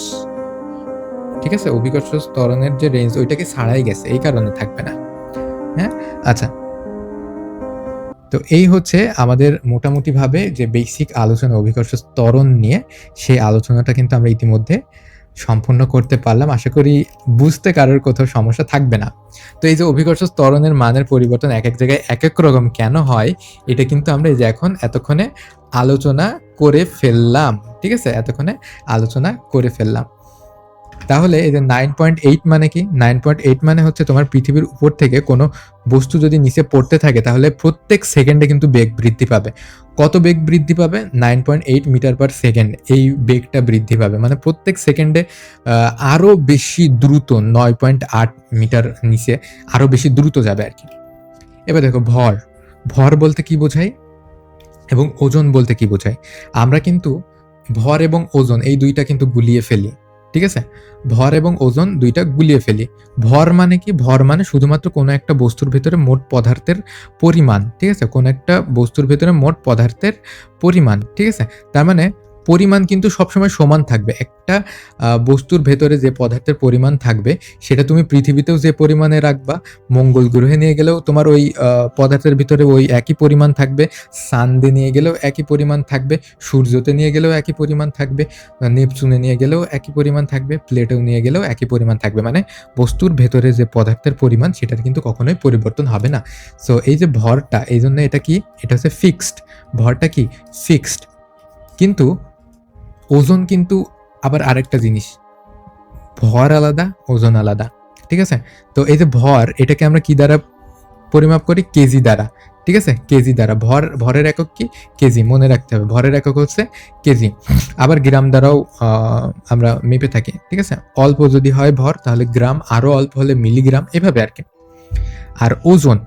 ঠিক আছে, অভিকর্ষ ত্বরণের যে রেঞ্জ ওইটাকে ছাড়াই গেছে, এই কারণে থাকবে না। হ্যাঁ, আচ্ছা, তো এই হচ্ছে আমাদের মোটামুটিভাবে যে বেসিক আলোচনা অভিকর্ষ ত্বরণ নিয়ে, সেই আলোচনাটা কিন্তু আমরা ইতিমধ্যে সম্পূর্ণ করতে পারলাম। আশা করি বুঝতে কারোর কোথাও সমস্যা থাকবে না। তো এই যে অভিকর্ষ ত্বরণের মানের পরিবর্তন এক এক জায়গায় এক এক রকম কেন হয়, এটা কিন্তু আমরা এই যে এতক্ষণে আলোচনা করে ফেললাম। ঠিক আছে, এতক্ষণে আলোচনা করে ফেললাম। তাহলে এই যে 9.8 মানে কি? 9.8 মানে হচ্ছে তোমার পৃথিবীর উপর থেকে কোনো বস্তু যদি নিচে পড়তে থাকে তাহলে প্রত্যেক সেকেন্ডে কিন্তু বেগ বৃদ্ধি পাবে। কত বেগ বৃদ্ধি পাবে? 9.8 মিটার পার সেকেন্ড এই বেগটা বৃদ্ধি পাবে। মানে প্রত্যেক সেকেন্ডে আরো বেশি দ্রুত 9.8 মিটার নিচে আরো বেশি দ্রুত যাবে আরকি। এবার দেখো ভর। ভর বলতে কি বোঝায়? এবং ওজন বলতে কি বোঝায়? আমরা কিন্তু ভর এবং ওজন এই ২ টা কিন্তু গুলিয়ে ফেলি। ঠিক আছে? ভর এবং ওজন ২ টা গুলিয়ে ফেলি। ভর মানে কি? ভর মানে শুধুমাত্র কোনো একটা বস্তুর ভেতরে মোট পদার্থের পরিমাণ। ঠিক আছে? কোনো একটা বস্তুর ভেতরে মোট পদার্থের পরিমাণ। ঠিক আছে? তার মানে পরিমাণ কিন্তু সবসময় সমান থাকবে। একটা বস্তুর ভেতরে যে পদার্থের পরিমাণ থাকবে সেটা তুমি পৃথিবীতেও যে পরিমাণে রাখবা, মঙ্গল গ্রহে নিয়ে গেলেও তোমার ওই পদার্থের ভিতরে ওই একই পরিমাণ থাকবে, চাঁদে নিয়ে গেলেও একই পরিমাণ থাকবে, সূর্যতে নিয়ে গেলেও একই পরিমাণ থাকবে, নেপচুনে নিয়ে গেলেও একই পরিমাণ থাকবে, প্লেটেও নিয়ে গেলেও একই পরিমাণ থাকবে। মানে বস্তুর ভেতরে যে পদার্থের পরিমাণ সেটার কিন্তু কখনোই পরিবর্তন হবে না। সো এই যে ভরটা, এই জন্য এটা কি? এটা হচ্ছে ফিক্সড। ভরটা কি? ফিক্সড। কিন্তু ওজন কিন্তু আবার আরেকটা জিনিস। ভর আলাদা, ওজন আলাদা। ঠিক আছে? তো এই যে ভর, এটাকে আমরা কি দ্বারা পরিমাপ করি? কেজি দ্বারা। ঠিক আছে? কেজি দ্বারা। ভরের একক কি? কেজি। মনে রাখতে হবে ভরের একক হচ্ছে কেজি। আবার গ্রাম দ্বারাও আমরা মেপে থাকি। ঠিক আছে? অল্প যদি হয় ভর তাহলে গ্রাম, আরো অল্প হলে মিলিগ্রাম, এভাবে আরকি। আর ওজন,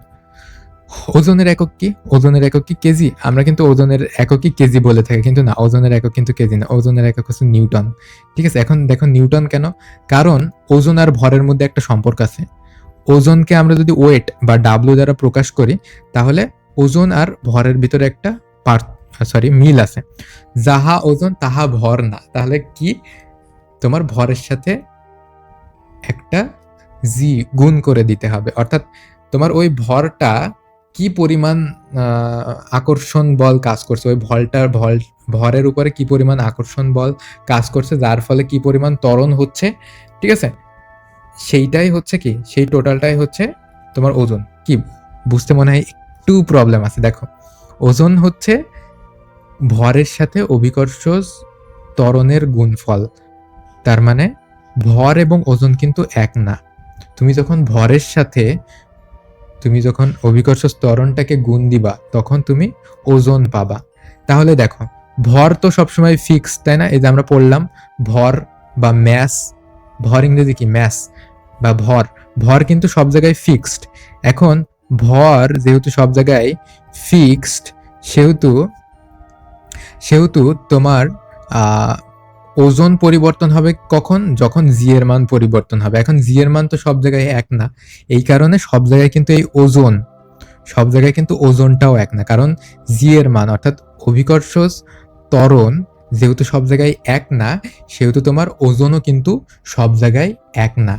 ওজনের একক কি? ওজনের একক কি? কেজি। আমরা কিন্তু ওজনের এককই কেজি বলে থাকি, কিন্তু না, ওজনের একক কিন্তু কেজি না, ওজনের একক হচ্ছে নিউটন। ঠিক আছে? এখন দেখো নিউটন কেন? কারণ ওজন আর ভরের মধ্যে একটা সম্পর্ক আছে। ওজনকে আমরা যদি ওয়েট বা ডাব্লিউ দ্বারা প্রকাশ করি তাহলে ওজন আর ভরের ভিতরে একটা মিল আছে। যাহা ওজন তাহা ভর না। তাহলে কি? তোমার ভরের সাথে একটা জি গুণ করে দিতে হবে, অর্থাৎ তোমার ওই ভরটা কি পরিমাণ আকর্ষণ বল কাজ করছে, ওই ভরের উপরে কি পরিমাণ আকর্ষণ বল কাজ করছে, যার ফলে কি পরিমাণ ত্বরণ হচ্ছে, ঠিক আছে, সেইটাই হচ্ছে কি, সেই টোটালটাই হচ্ছে তোমার ওজন। কি বুঝতে মনে হয় একটু প্রবলেম আছে? দেখো, ওজন হচ্ছে ভরের সাথে অভিকর্ষ ত্বরণের গুণফল। তার মানে ভর এবং ওজন কিন্তু এক না। তুমি যখন অভিকর্ষ ত্বরণটাকে গুণ দিবা তখন তুমি ওজন পাবা। তাহলে দেখো, ভর তো সবসময় ফিক্স, তাই না? এই যে আমরা পড়লাম ভর বা ম্যাস, ভর ইংরেজি কি? ম্যাস বা ভর। ভর কিন্তু সব জায়গায় ফিক্সড। এখন ভর যেহেতু সব জায়গায় ফিক্সড, সেহেতু সেহেতু তোমার ওজন পরিবর্তন হবে কখন? যখন জি এর মান পরিবর্তন হবে। এখন জি এর মান তো সব জায়গায় এক না, এই কারণে সব জায়গায় কিন্তু সব জায়গায় কিন্তু ওজনটাও এক না, কারণ জি এর মান অর্থাৎ অভিকর্ষ ত্বরণ যেহেতু সব জায়গায় এক না, সেহেতু তোমার ওজনও কিন্তু সব জায়গায় এক না।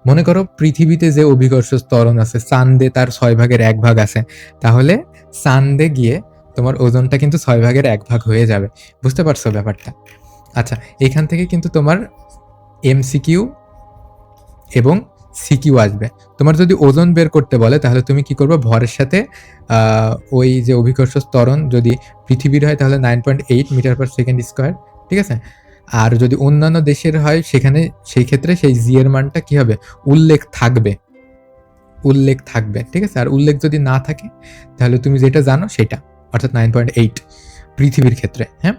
মনে করো পৃথিবীতে যে অভিকর্ষ ত্বরণ আছে, চাঁদে তার ৬ ভাগের ১ ভাগ আছে, তাহলে চাঁদে গিয়ে তোমার ওজনটা কিন্তু ৬ ভাগের ১ ভাগ হয়ে যাবে। বুঝতে পারছো ব্যাপারটা? আচ্ছা, এখান থেকে কিন্তু তোমার এমসিকিউ এবং সিকিউ আসবে। তোমার যদি ওজন বের করতে বলে তাহলে তুমি কি করবে? ভরের সাথে ওই যে অভিকর্ষ ত্বরণ যদি পৃথিবীর হয় তাহলে 9.8 মিটার পার সেকেন্ড স্কয়ার, ঠিক আছে? আর যদি অন্যান্য দেশের হয় সেই ক্ষেত্রে সেই জি এর মানটা কি হবে? উল্লেখ থাকবে, ঠিক আছে? আর উল্লেখ যদি না থাকে তাহলে তুমি যেটা জানো সেটা, অর্থাৎ 9.8 পৃথিবীর ক্ষেত্রে, হ্যাঁ?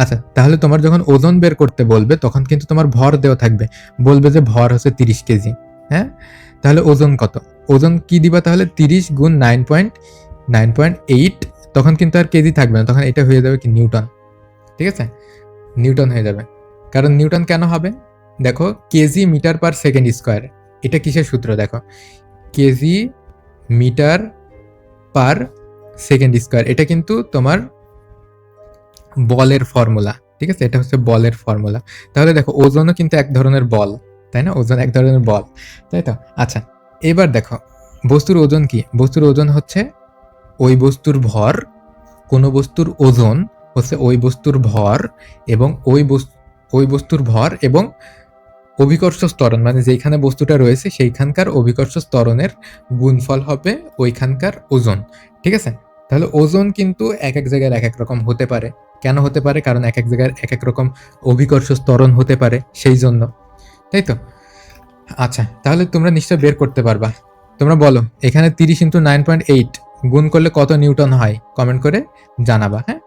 আচ্ছা, তাহলে তোমার যখন ওজন বের করতে বলবে তখন কিন্তু তোমার ভর দেওয়া থাকবে। বলবে যে ভর হচ্ছে 30 কেজি। হ্যাঁ? তাহলে ওজন কত? ওজন কি দিবা তাহলে 30 গুণ 9.8, তখন কিন্তু আর কেজি থাকবে না। তখন এটা হয়ে যাবে কি নিউটন। ঠিক আছে? নিউটন হয়ে যাবে। কারণ নিউটন কেন হবে? দেখো kg metre per second square. এটা কিসের সূত্র দেখো? Kg metre per second square. এটা কিন্তু তোমার বলের ফর্মুলা। ঠিক আছে? এটা হচ্ছে বলের ফর্মুলা। তাহলে দেখো ওজনও কিন্তু এক ধরনের বল, তাই না? ওজন এক ধরনের বল, তাই তো? আচ্ছা, এবার দেখো বস্তুর ওজন কি? বস্তুর ওজন হচ্ছে ওই বস্তুর ভর, কোনো বস্তুর ওজন হচ্ছে ওই বস্তুর ভর এবং ওই বস্তুর ভর এবং অভিকর্ষ ত্বরণ, মানে যেখানে বস্তুটা রয়েছে সেইখানকার অভিকর্ষ ত্বরণের গুণফল হবে ওইখানকার ওজন। ঠিক আছে? তাহলে ওজন কিন্তু এক এক জায়গায় এক এক রকম হতে পারে। কেন হতে পারে? কারণ এক এক জায়গায় এক এক রকম অভিকর্ষ ত্বরণ হতে পারে, সেই জন্য। তাই তো? আচ্ছা, তাহলে তোমরা নিশ্চয় বের করতে পারবা। তোমরা বলো এখানে 30 ইন্টু 9.8 গুণ করলে কত নিউটন হয়? কমেন্ট করে জানাবা, হ্যাঁ?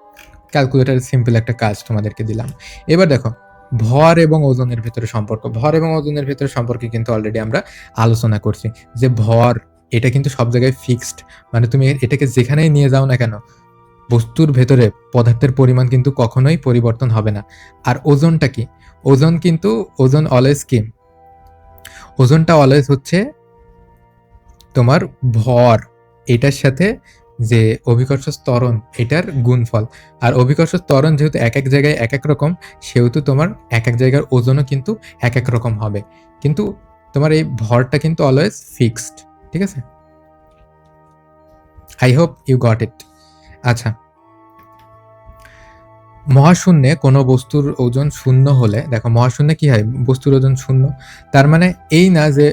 ক্যালকুলেটার সিম্পল একটা কাজ তোমাদেরকে দিলাম। এবার দেখো ভর এবং ওজনের ভেতরে সম্পর্ক। ভর এবং ওজনের ভেতরে সম্পর্কে কিন্তু অলরেডি আমরা আলোচনা করছি যে ভর এটা কিন্তু সব জায়গায় ফিক্সড, মানে তুমি এটাকে যেখানেই নিয়ে যাও না কেন বস্তুর ভেতরে পদার্থের পরিমাণ কিন্তু কখনোই পরিবর্তন হবে না। আর ওজনটা কি? ওজন কিন্তু ওজন অলওয়েজ কি? ওজনটা অলওয়েজ হচ্ছে তোমার ভর এটার সাথে যে অভিকর্ষ ত্বরণ এটার গুণফল। আর অভিকর্ষ ত্বরণ যেহেতু এক এক জায়গায় এক এক রকম, সেহেতু তোমার এক এক জায়গার ওজনও কিন্তু এক এক রকম হবে। কিন্তু তোমার এই ভরটা কিন্তু অলওয়েজ ফিক্সড। ঠিক আছে? I hope you got it. আচ্ছা, মহাশূন্যে কোনো বস্তুর ওজন শূন্য হলে, দেখো মহাশূন্যে কি হয়? বস্তুর ওজন শূন্য। তার মানে এই না যে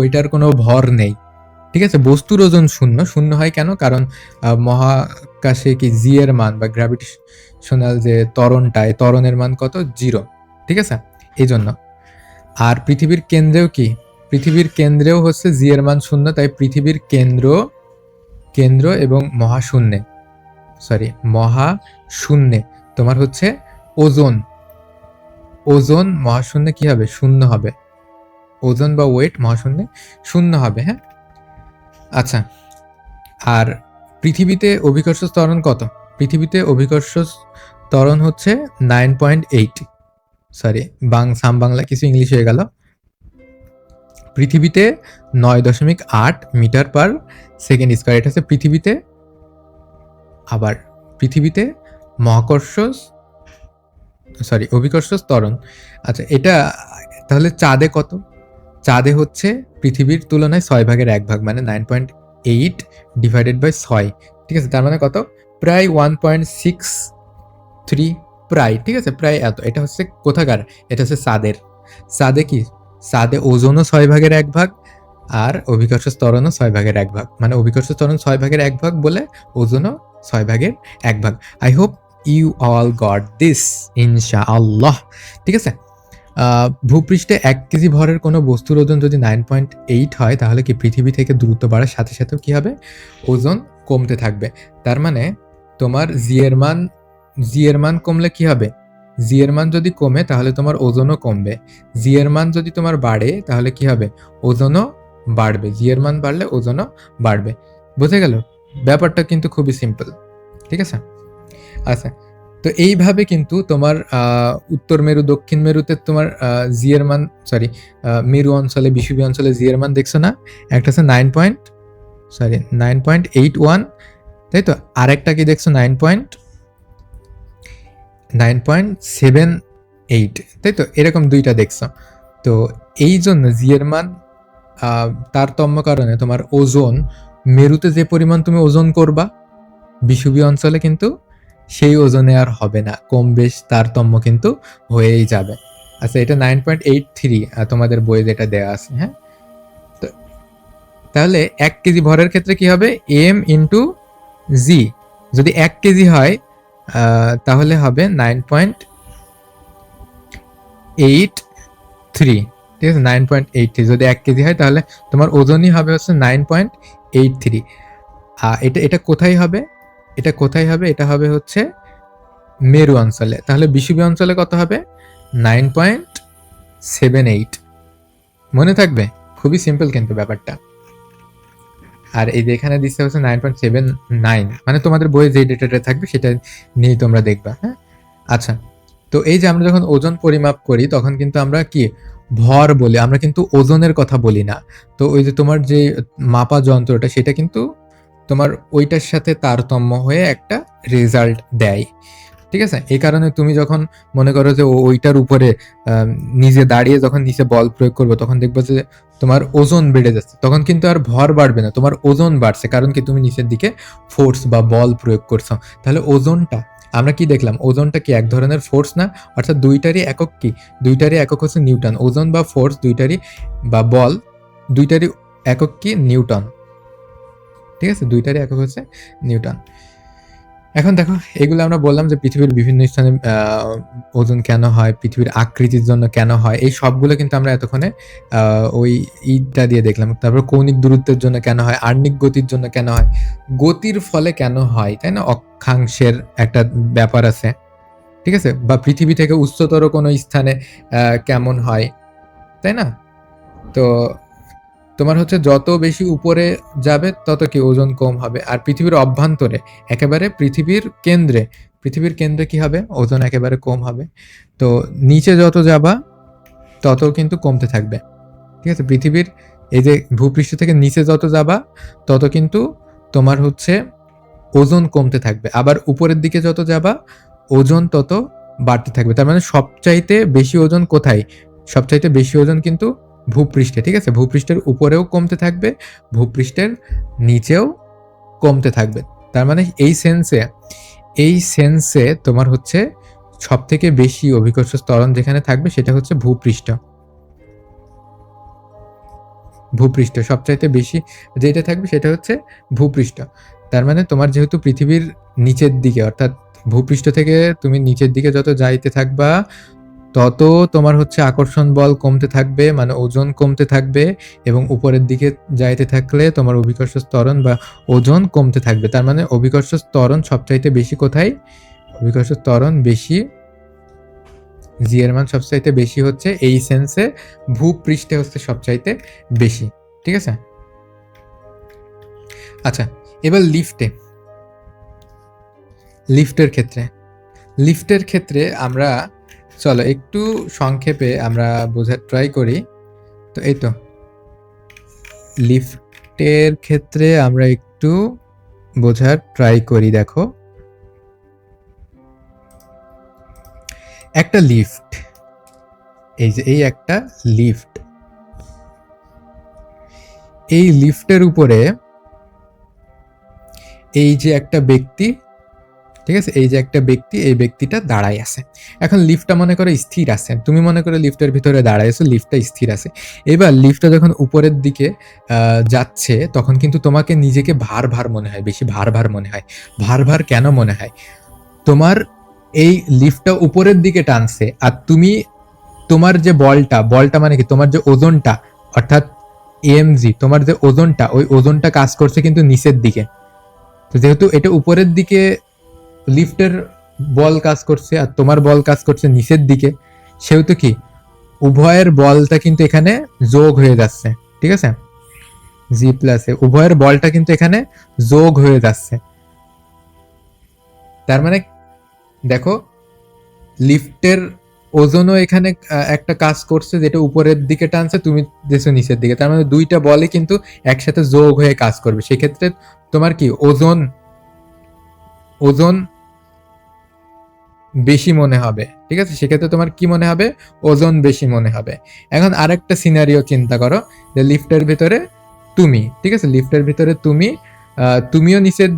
ওইটার কোনো ভর নেই। ঠিক আছে? বস্তুর ওজন শূন্য। শূন্য হয় কেন? কারণ মহাকাশে কি জি এর মান বা গ্র্যাভিটেশনাল যে ত্বরণটা, এই ত্বরণের মান কত? 0। ঠিক আছে? এই জন্য। আর পৃথিবীর কেন্দ্রেও কি? পৃথিবীর কেন্দ্রেও হচ্ছে জি এর মান শূন্য। তাই পৃথিবীর কেন্দ্র এবং মহাশূন্যে তোমার হচ্ছে ওজন মহাশূন্যে কি হবে? শূন্য হবে। ওজন বা ওয়েট মহাশূন্যে শূন্য হবে। হ্যাঁ? আচ্ছা, আর পৃথিবীতে অভিকর্ষ ত্বরণ কত? পৃথিবীতে অভিকর্ষ ত্বরণ হচ্ছে 9.8। সরি, সাম বাংলা কিছু ইংলিশ হয়ে গেল। পৃথিবীতে 9.8 মিটার পার সেকেন্ড স্কয়ার। এটা হচ্ছে পৃথিবীতে। আবার পৃথিবীতে অভিকর্ষ ত্বরণ। আচ্ছা, এটা তাহলে চাঁদে কত? চাঁদে হচ্ছে পৃথিবীর তুলনায় 6/1 মানে 9.8 ডিভাইডেড বাই 6। ঠিক আছে? তার মানে কত? প্রায় 1.63। প্রায়, ঠিক আছে? প্রায় এত। এটা হচ্ছে কোথাকার? এটা হচ্ছে চাঁদের। চাঁদে কি? চাঁদে ওজনও 6/1 আর অভিকর্ষ ত্বরণও 6/1। মানে অভিকর্ষ ত্বরণ 6/1 বলে ওজনও 6/1। I hope you all got this, ইনশাআল্লাহ। ঠিক আছে? ভূপৃষ্ঠে 1 কেজি ভরের কোনো বস্তুর ওজন যদি 9.8 হয়, তাহলে কি পৃথিবী থেকে দূরত্ব বাড়ার সাথে সাথেও কি হবে? ওজন কমতে থাকবে। তার মানে তোমার জি এর মান কমলে কি হবে? জি এর মান যদি কমে তাহলে তোমার ওজনও কমবে। জি এর মান যদি তোমার বাড়ে তাহলে কি হবে? ওজনও বাড়বে। জি এর মান বাড়লে ওজনও বাড়বে। বুঝে গেল? ব্যাপারটা কিন্তু খুবই সিম্পল। ঠিক আছে? আচ্ছা, তো এইভাবে কিন্তু তোমার উত্তর মেরু দক্ষিণ মেরুতে তোমার জি এর মান, মেরু অঞ্চলে বিষুবীয় অঞ্চলে জি এর মান দেখছো না? একটা আছে 9.81, তাই তো? আরেকটা কি দেখছো? 9.78, তাই তো? এরকম দুইটা দেখছো। তো এই জন্য জি এর মান তারতম্য কারণে তোমার ওজন, মেরুতে যে পরিমাণ তুমি ওজন করবা, বিষুবীয় অঞ্চলে কিন্তু সেই ওজনে আর হবে না। কম বেশ তারতম্য কিন্তু হয়েই যাবে। আচ্ছা, এটা 9.83 তোমাদের বইয়ে যেটা দেওয়া আছে। হ্যাঁ? তো তাহলে 1 কেজি ভরের ক্ষেত্রে কি হবে? এম ইন্টু জি। যদি 1 কেজি হয় তাহলে হবে 9.83। ঠিক আছে? 9.83 যদি 1 কেজি হয় তাহলে তোমার ওজনই হবে হচ্ছে 9.83। এটা কোথায় হবে? এটা হবে হচ্ছে মেরু অঞ্চলে, তাহলে বিষুবীয় অঞ্চলে কত হবে? 9.78। মনে থাকবে, খুবই সিম্পল কিন্তু ব্যাপারটা। আর এই যে এখানে দিচ্ছে হচ্ছে 9.79, মানে তোমাদের বইয়ে যে ডেটাটা থাকবে সেটা নিয়ে তোমরা দেখবা। হ্যাঁ, আচ্ছা। তো এই যে আমরা যখন ওজন পরিমাপ করি তখন কিন্তু আমরা কি ভর বলি, আমরা কিন্তু ওজনের কথা বলি না। তো ওই যে তোমার যে মাপা যন্ত্রটা সেটা কিন্তু তোমার ওইটার সাথে তারতম্য হয়ে একটা রেজাল্ট দেয়। ঠিক আছে? এই কারণে তুমি যখন মনে করো যে ওইটার উপরে নিজে দাঁড়িয়ে যখন নিচে বল প্রয়োগ করবে তখন দেখবে যে তোমার ওজন বেড়ে যাচ্ছে। তখন কিন্তু আর ভর বাড়বে না, তোমার ওজন বাড়ছে। কারণ কি, তুমি নিচের দিকে ফোর্স বা বল প্রয়োগ করছো। তাহলে ওজনটা আমরা কি দেখলাম? ওজনটা কি এক ধরনের ফোর্স না? অর্থাৎ দুইটারই একক কি? দুইটারই একক হচ্ছে নিউটন। ওজন বা ফোর্স দুইটারই, বা বল দুইটারই একক কি? নিউটন। ঠিক আছে? দুইটারই একক হচ্ছে নিউটন। এখন দেখো, এগুলো আমরা বললাম যে পৃথিবীর বিভিন্ন স্থানে ওজন কেন হয়, পৃথিবীর আকৃতির জন্য কেন হয়, এই সবগুলো কিন্তু আমরা এতক্ষণে ওই ইটা দিয়ে দেখলাম। তারপর কৌণিক দূরত্বের জন্য কেন হয়, আহ্নিক গতির জন্য কেন হয়, গতির ফলে কেন হয়, তাই না? অক্ষাংশের একটা ব্যাপার আছে, ঠিক আছে? বা পৃথিবী থেকে উচ্চতর কোনো স্থানে কেমন হয়, তাই না? তো তোমার হচ্ছে যত বেশি উপরে যাবে তত কি ওজন কম হবে। আর পৃথিবীর অভ্যন্তরে, একেবারে পৃথিবীর কেন্দ্রে কি হবে? ওজন একেবারে কম হবে। তো নিচে যত যাবা তত কিন্তু কমতে থাকবে। ঠিক আছে? পৃথিবীর এই যে ভূপৃষ্ঠ থেকে নিচে যত যাবা তত কিন্তু তোমার হচ্ছে ওজন কমতে থাকবে। আবার উপরের দিকে যত যাবা ওজন তত বাড়তে থাকবে। তার মানে সবচাইতে বেশি ওজন কোথায়? সবচাইতে বেশি ওজন কিন্তু ভূপৃষ্ঠে। ঠিক আছে? ভূপৃষ্ঠের উপরেও কমতে থাকবে, ভূপৃষ্ঠের নিচেও কমতে থাকবে। তার মানে এই সেন্সে তোমার হচ্ছে সব থেকে বেশি অভিকর্ষ ত্বরণ যেখানে থাকবে সেটা হচ্ছে ভূপৃষ্ঠ সবচাইতে বেশি যেটা থাকবে সেটা হচ্ছে ভূপৃষ্ঠ। তার মানে তোমার যেহেতু পৃথিবীর নিচের দিকে, অর্থাৎ ভূপৃষ্ঠ থেকে তুমি নিচের দিকে যত যাইতে থাকবা তত তোমার হচ্ছে আকর্ষণ বল কমতে থাকবে, মানে ওজন কমতে থাকবে, এবং উপরের দিকে যাইতে থাকলে তোমার অভিকর্ষ ত্বরণ বা ওজন কমতে থাকবে। তার মানে অভিকর্ষ ত্বরণ সবচাইতে বেশি কোথায়? অভিকর্ষ ত্বরণ বেশি, জি এর মান সবচাইতে বেশি হচ্ছে এই সেন্সে ভূপৃষ্ঠে হচ্ছে সবচাইতে বেশি। ঠিক আছে? আচ্ছা, এবার লিফটের ক্ষেত্রে আমরা চলো একটু সংক্ষেপে আমরা বোঝার ট্রাই করি। তো এই তো লিফটের ক্ষেত্রে আমরা একটু বোঝার ট্রাই করি। দেখো, একটা লিফট, এই একটা লিফট, এই লিফটের উপরে এই যে একটা ব্যক্তি, ঠিক আছে? এই যে একটা ব্যক্তি, এই ব্যক্তিটা দাঁড়ায় আছে। এখন লিফটটা মনে করো স্থির আছে, তুমি মনে করো লিফটের ভিতরে দাঁড়ায় আছো, লিফটটা স্থির আছে। এবার লিফটটা যখন উপরের দিকে যাচ্ছে তখন কিন্তু তোমাকে নিজেকে ভার ভার মনে হয়, বেশি ভার ভার মনে হয়। ভার ভার কেন মনে হয়? তোমার এই লিফটটা উপরের দিকে টানছে, আর তোমার যে বলটা মানে কি, তোমার যে ওজনটা, অর্থাৎ এমজি, তোমার যে ওজনটা, ওই ওজনটা কাজ করছে কিন্তু নিচের দিকে। তো যেহেতু এটা উপরের দিকে লিফটের বল কাজ করছে আর তোমার বল কাজ করছে নিচের দিকে, সেহেতু কি উভয়ের বলটা কিন্তু এখানে যোগ হয়ে যাচ্ছে। ঠিক আছে? জি প্লাসে উভয়ের বলটা কিন্তু এখানে যোগ হয়ে যাচ্ছে। তার মানে দেখো, লিফটের ওজনও এখানে একটা কাজ করছে, যেটা উপরের দিকে টানছে, তুমি দিয়েছো নিচের দিকে। তার মানে দুইটা বলই কিন্তু একসাথে যোগ হয়ে কাজ করবে। সেক্ষেত্রে তোমার কি ওজন ওজন বেশি মনে হবে। ঠিক আছে? সেক্ষেত্রে তোমার কি মনে হবে? ওজন বেশি মনে হবে। এখন আরেকটা সিনারিও চিন্তা করো, যে লিফটের ভিতরে তুমি, ঠিক আছে? লিফটের ভিতরে তুমিও নিচের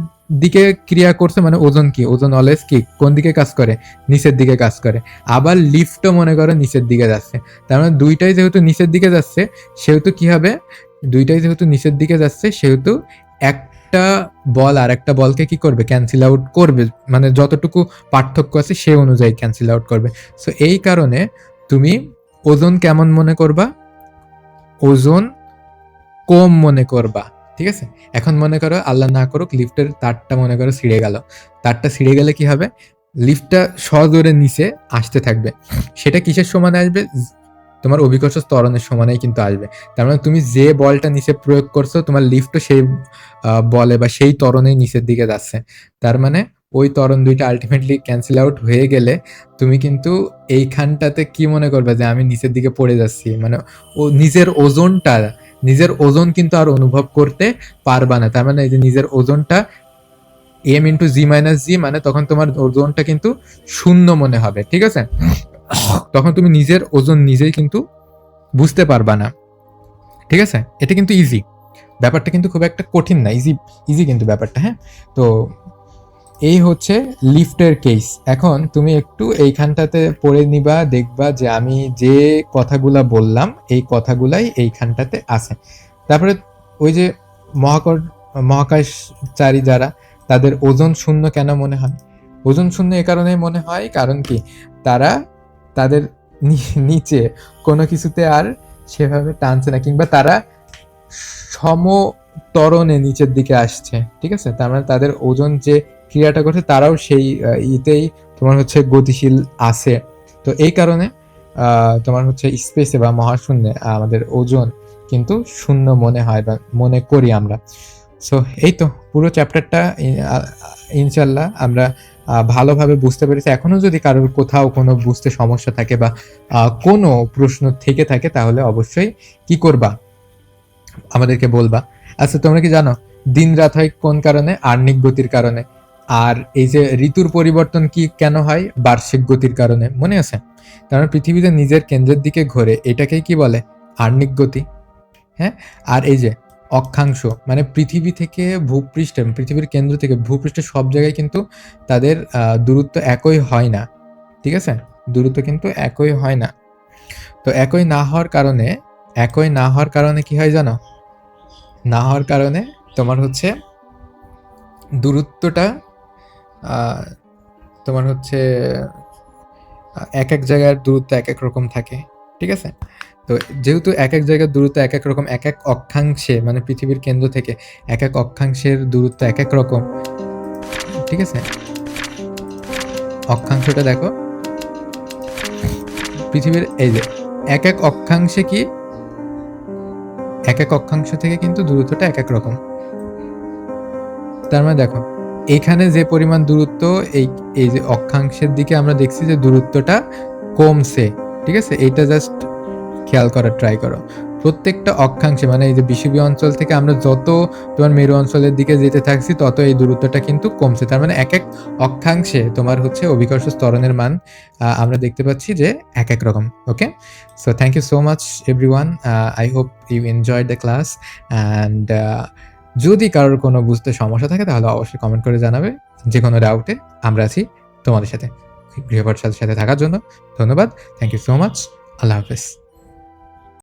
দিকে ক্রিয়া করছো, মানে ওজন কি, ওজন অলওয়েজ কি কোন দিকে কাজ করে? নিচের দিকে কাজ করে। আবার লিফটও মনে করো নিচের দিকে যাচ্ছে। তার মানে দুইটাই যেহেতু নিচের দিকে যাচ্ছে, সেহেতু কি হবে? দুইটাই যেহেতু নিচের দিকে যাচ্ছে সেহেতু একটা বল আর একটা বলকে কি করবে? ক্যান্সেল আউট করবে, মানে যতটুকু পার্থক্য আছে সে অনুযায়ী ক্যান্সেল আউট করবে। সো এই কারণে তুমি ওজন কেমন মনে করবা? ওজন কম মনে করবা। ঠিক আছে? এখন মনে করো, আল্লাহ না করুক, লিফটের তারটা মনে করো ছিঁড়ে গেল। তারটা ছিঁড়ে গেলে কি হবে? লিফটটা সজোরে নিচে আসতে থাকবে। সেটা কিসের সমানে আসবে? তোমার অভিকর্ষ ত্বরণের সমানেই কিন্তু আসবে। তার মানে তুমি যে বলটা নিচে প্রয়োগ করছো, তোমার লিফটও সেই বলে বা সেই ত্বরণেই নিচের দিকে যাচ্ছে। তার মানে ওই ত্বরণ দুইটা আল্টিমেটলি ক্যান্সেল আউট হয়ে গেলে তুমি কিন্তু এইখানটাতে কি মনে করবে যে আমি নিচের দিকে পড়ে যাচ্ছি, মানে ও নিজের ওজন কিন্তু আর অনুভব করতে পারবা না। তার মানে এই যে নিজের ওজনটা এম ইন্টু জি মাইনাস জি, মানে তখন তোমার ওজনটা কিন্তু শূন্য মনে হবে, ঠিক আছে? তখন তুমি নিজের ওজন নিজেই কিন্তু বুঝতে পারবা না, ঠিক আছে? এটা কিন্তু ইজি, ব্যাপারটা কিন্তু খুব একটা কঠিন না, ইজি ইজি কিন্তু ব্যাপারটা, হ্যাঁ? তো এই হচ্ছে লিফটের কেস। এখন তুমি একটু এইখানটাতে পড়ে নিবা, দেখবা যে আমি যে কথাগুলা বললাম এই কথাগুলাই এইখানটাতে আছে। তারপরে ওই যে মহাকর মহাকাশচারী যারা, তাদের ওজন শূন্য কেন মনে হয়? ওজন শূন্য এ কারণেই মনে হয়, কারণ কি তারা তাদের নিচে কোনো কিছুতে আর সেভাবে টানছে না, কিংবা তারা সমতরণে নিচের দিকে আসছে, ঠিক আছে? তার মানে তাদের ওজন যে ক্রিয়াটা করছে তারাও সেই ইতেই তোমার হচ্ছে গতিশীল আছে। তো এই কারণে তোমার হচ্ছে স্পেসে বা মহাশূন্যে আমাদের ওজন কিন্তু শূন্য মনে হয় বা মনে করি আমরা। সো এই তো পুরো চ্যাপ্টারটা ইনশাল্লাহ আমরা ভালোভাবে বুঝতে পেরেছি। এখনো যদি কারোর কোথাও কোনো বুঝতে সমস্যা থাকে বা কোনো প্রশ্ন থেকে থাকে, তাহলে অবশ্যই কি করবা, আমাদেরকে বলবা। আচ্ছা, তোমরা কি জানো দিন রাত হয় কোন কারণে? আহ্নিক গতির কারণে। আর এই যে ঋতুর পরিবর্তন কি কেন হয়? বার্ষিক গতির কারণে, মনে আছে? কারণ পৃথিবীতে নিজের কেন্দ্রের দিকে ঘোরে, এটাকেই কি বলে? আহ্নিক গতি। হ্যাঁ, আর এই যে অক্ষাংশ, মানে পৃথিবী থেকে ভূপৃষ্ঠে, পৃথিবীর কেন্দ্র থেকে ভূপৃষ্ঠে সব জায়গায় কিন্তু তাদের দূরত্ব একই হয় না, ঠিক আছে? দূরত্ব কিন্তু একই হয় না। তো একই না হওয়ার কারণে কি হয় জানো? না হওয়ার কারণে তোমার হচ্ছে দূরত্বটা তোমার হচ্ছে এক এক জায়গার দূরত্ব এক এক রকম থাকে, ঠিক আছে? তো যেহেতু এক এক জায়গার দূরত্ব এক এক রকম, এক এক অক্ষাংশে, মানে পৃথিবীর কেন্দ্র থেকে এক এক অক্ষাংশের দূরত্ব এক এক রকম, ঠিক আছে? অক্ষাংশটা দেখো, পৃথিবীর এই যে এক এক অক্ষাংশে কি এক এক অক্ষাংশ থেকে কিন্তু দূরত্বটা এক এক রকম। তার মানে দেখো এইখানে যে পরিমাণ দূরত্ব, এই এই যে অক্ষাংশের দিকে আমরা দেখছি যে দূরত্বটা কমছে, ঠিক আছে? এইটা জাস্ট খেয়াল করার ট্রাই করো। প্রত্যেকটা অক্ষাংশে, মানে এই যে বিষুবীয় অঞ্চল থেকে আমরা যত তোমার মেরু অঞ্চলের দিকে যেতে থাকছি, তত এই দূরত্বটা কিন্তু কমছে। তার মানে এক এক অক্ষাংশে তোমার হচ্ছে অভিকর্ষ ত্বরণের মান আমরা দেখতে পাচ্ছি যে এক এক রকম। Okay, so thank you so much everyone. I hope you enjoyed the class, and যদি কারোর কোনো বুঝতে সমস্যা থাকে তাহলে অবশ্যই কমেন্ট করে জানাবে। যে কোনো ডাউটে আমরা আছি তোমাদের সাথে। গৃহপাঠশালার সাথে থাকার জন্য ধন্যবাদ। Thank you so much. আল্লাহ হাফেজ।